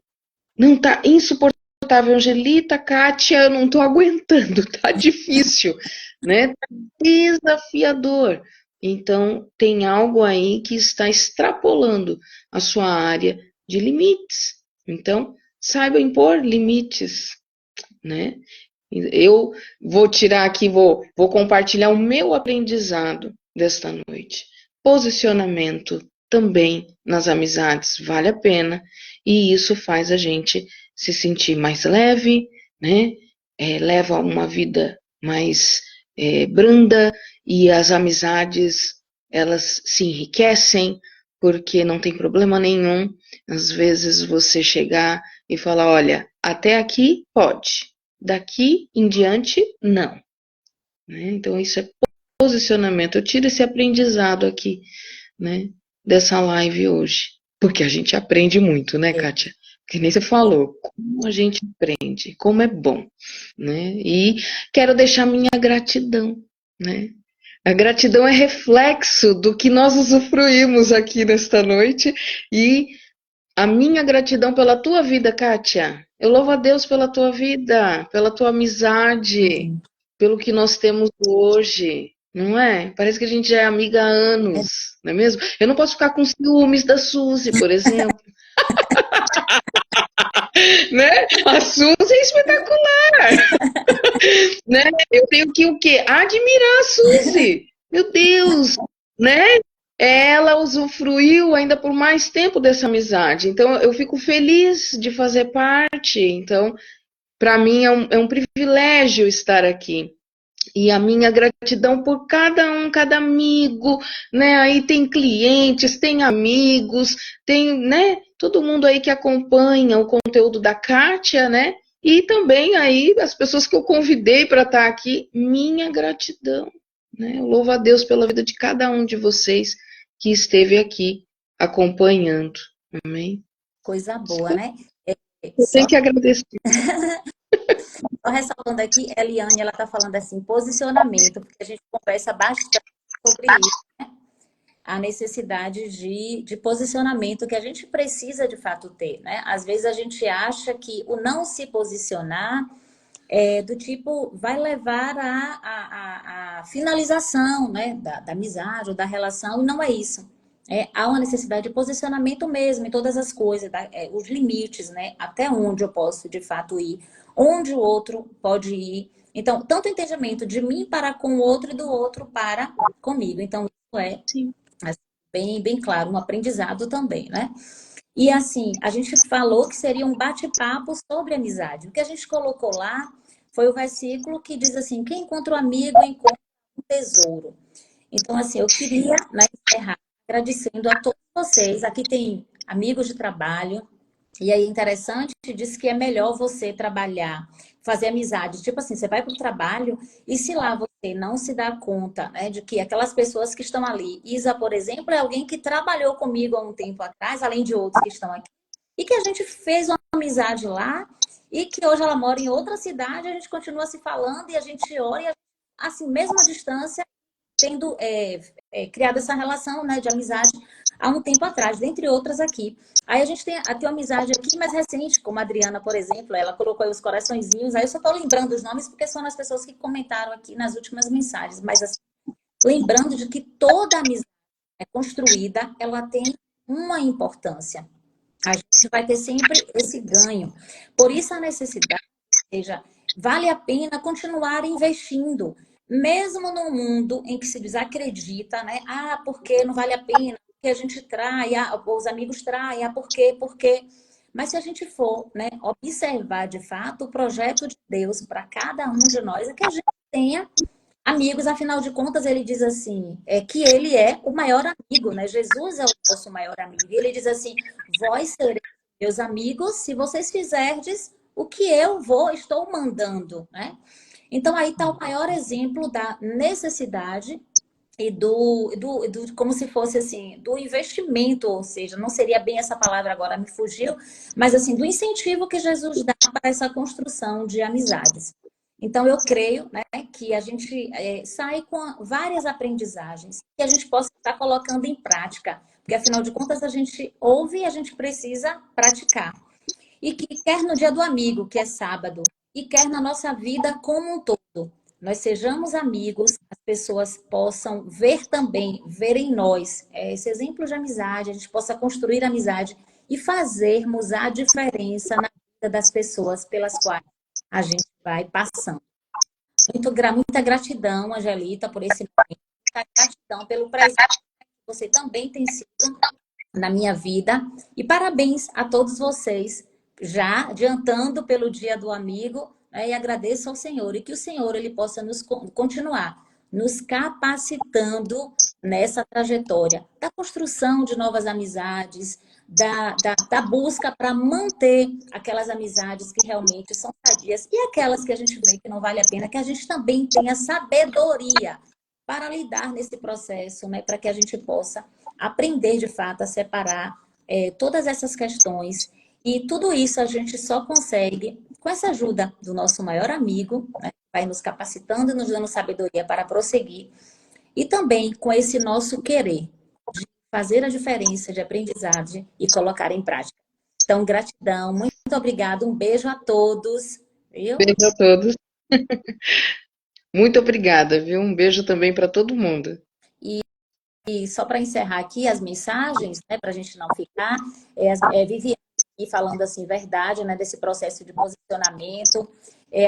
Não tá insuportável, Angelita, Kátia, eu não tô aguentando, tá difícil, né? Tá desafiador. Então, tem algo aí que está extrapolando a sua área de limites. Então, saiba impor limites, né? Eu vou tirar aqui, vou compartilhar o meu aprendizado desta noite. Posicionamento também nas amizades vale a pena e isso faz a gente se sentir mais leve, né? Leva uma vida mais branda e as amizades elas se enriquecem porque não tem problema nenhum às vezes você chegar e falar, olha, até aqui pode. Daqui em diante, não. Né? Então, isso é posicionamento. Eu tiro esse aprendizado aqui, né, dessa live hoje. Porque a gente aprende muito, né, Kátia? Que nem você falou, como a gente aprende, como é bom, né? E quero deixar minha gratidão, né? A gratidão é reflexo do que nós usufruímos aqui nesta noite e a minha gratidão pela tua vida, Kátia. Eu louvo a Deus pela tua vida, pela tua amizade, Uhum. pelo que nós temos hoje, não é? Parece que a gente já é amiga há É, anos, não é mesmo? Eu não posso ficar com ciúmes da Suzy, por exemplo, né? A Suzy é espetacular, né? Eu tenho que o quê? Admirar a Suzy. Meu Deus, né? Ela usufruiu ainda por mais tempo dessa amizade. Então eu fico feliz de fazer parte. Então, para mim é um privilégio estar aqui. E a minha gratidão por cada um, cada amigo, né? Aí tem clientes, tem amigos, tem, né? Todo mundo aí que acompanha o conteúdo da Kátia, né? E também aí as pessoas que eu convidei para estar aqui, minha gratidão, né? Eu louvo a Deus pela vida de cada um de vocês que esteve aqui acompanhando. Amém? coisa boa, né? Eu Só tenho que agradecer. Só ressaltando aqui, Eliane, ela está falando assim, posicionamento, porque a gente conversa bastante sobre isso, a necessidade de posicionamento que a gente precisa de fato ter, né? Às vezes a gente acha que o não se posicionar é do tipo, vai levar a finalização, né, da amizade ou da relação, e não é isso. Há uma necessidade de posicionamento mesmo em todas as coisas, os limites, né? Até onde eu posso de fato ir, onde o outro pode ir. Então, tanto o entendimento de mim para com o outro e do outro para comigo. Então, isso é Sim, assim, bem claro, um aprendizado também, né? E assim, a gente falou que seria um bate-papo sobre amizade. O que a gente colocou lá foi o versículo que diz assim: quem encontra um amigo encontra um tesouro. Então, assim, eu queria, né, encerrar agradecendo a todos vocês. Aqui tem amigos de trabalho, e aí, interessante, diz que é melhor você trabalhar, fazer amizade. Tipo assim, você vai para o trabalho e se lá você não se dá conta, né, de que aquelas pessoas que estão ali, Isa, por exemplo, é alguém que trabalhou comigo há um tempo atrás, além de outros que estão aqui, e que a gente fez uma amizade lá, e que hoje ela mora em outra cidade, a gente continua se falando e a gente ora, e assim, mesmo à distância, tendo criado essa relação, né, de amizade há um tempo atrás, dentre outras aqui. Aí a gente tem uma amizade aqui mais recente, como a Adriana, por exemplo, ela colocou aí os coraçõezinhos, aí eu só estou lembrando os nomes porque são as pessoas que comentaram aqui nas últimas mensagens, mas assim, lembrando de que toda amizade é construída, ela tem uma importância. A gente vai ter sempre esse ganho. Por isso a necessidade, ou seja, vale a pena continuar investindo, mesmo num mundo em que se desacredita, né? Ah, porque não vale a pena? Porque a gente trai, os amigos traem, por quê? Por quê? Mas se a gente for, né, observar de fato o projeto de Deus para cada um de nós, é que a gente tenha amigos, afinal de contas, ele diz assim, que ele é o maior amigo, né? Jesus é o nosso maior amigo. E ele diz assim: vós sereis meus amigos se vocês fizerdes o que estou mandando, né? Então aí está o maior exemplo da necessidade e como se fosse assim, do investimento, ou seja, não seria bem essa palavra agora, me fugiu, mas assim, do incentivo que Jesus dá para essa construção de amizades. Então, eu creio, né, que a gente sai com várias aprendizagens que a gente possa estar colocando em prática, porque afinal de contas a gente ouve e a gente precisa praticar. E que quer no dia do amigo, que é sábado, e quer na nossa vida como um todo, nós sejamos amigos, as pessoas possam ver também, ver em nós esse exemplo de amizade, a gente possa construir amizade e fazermos a diferença na vida das pessoas pelas quais a gente vai passando. Muita gratidão, Angelita, por esse momento, muita gratidão pelo presente que você também tem sido na minha vida. E parabéns a todos vocês, já adiantando pelo Dia do Amigo, né, e agradeço ao Senhor. E que o Senhor ele possa nos continuar nos capacitando nessa trajetória da construção de novas amizades, da busca para manter aquelas amizades que realmente são sadias e aquelas que a gente vê que não vale a pena, que a gente também tenha sabedoria para lidar nesse processo, né, para que a gente possa aprender de fato a separar todas essas questões E tudo isso a gente só consegue com essa ajuda do nosso maior amigo, né? Vai nos capacitando e nos dando sabedoria para prosseguir. E também com esse nosso querer de fazer a diferença de aprendizagem e colocar em prática. Então, gratidão, muito obrigada, um beijo a todos, viu? Beijo a todos. Muito obrigada, viu? Um beijo também para todo mundo. E só para encerrar aqui as mensagens, né, para a gente não ficar, Viviane aqui falando assim, verdade, né, desse processo de posicionamento.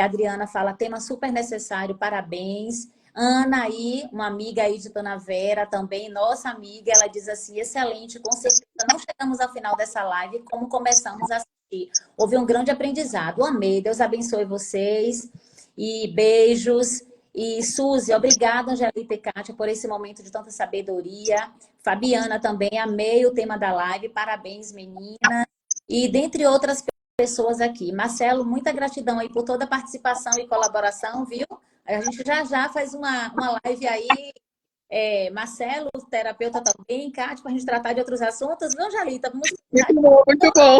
Adriana fala, tema super necessário, parabéns. Ana aí, uma amiga aí de Dona Vera também, nossa amiga, ela diz assim, excelente, com certeza não chegamos ao final dessa live como começamos a assistir. Houve um grande aprendizado, amei, Deus abençoe vocês e beijos. E Suzy, obrigada, Angelita e Kátia, por esse momento de tanta sabedoria. Fabiana também, amei o tema da live, parabéns, menina. E dentre outras pessoas aqui. Marcelo, muita gratidão aí por toda a participação e colaboração, viu? A gente já já faz uma live aí. Marcelo, terapeuta também, Kátia, para a gente tratar de outros assuntos, viu, Angelita? Vamos... Muito bom, muito bom.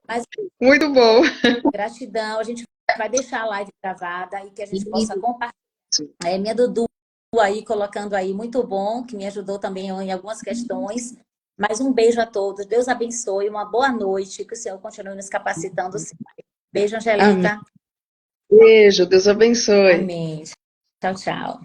Mas Muito bom. gratidão, a gente vai deixar a live gravada e que a gente possa compartilhar. Minha Dudu aí colocando aí, muito bom, que me ajudou também em algumas questões. Mas um beijo a todos, Deus abençoe, uma boa noite, que o Senhor continue nos capacitando sempre. Beijo, Amém. Angelita. Beijo, Deus abençoe. Amém. Tchau, tchau.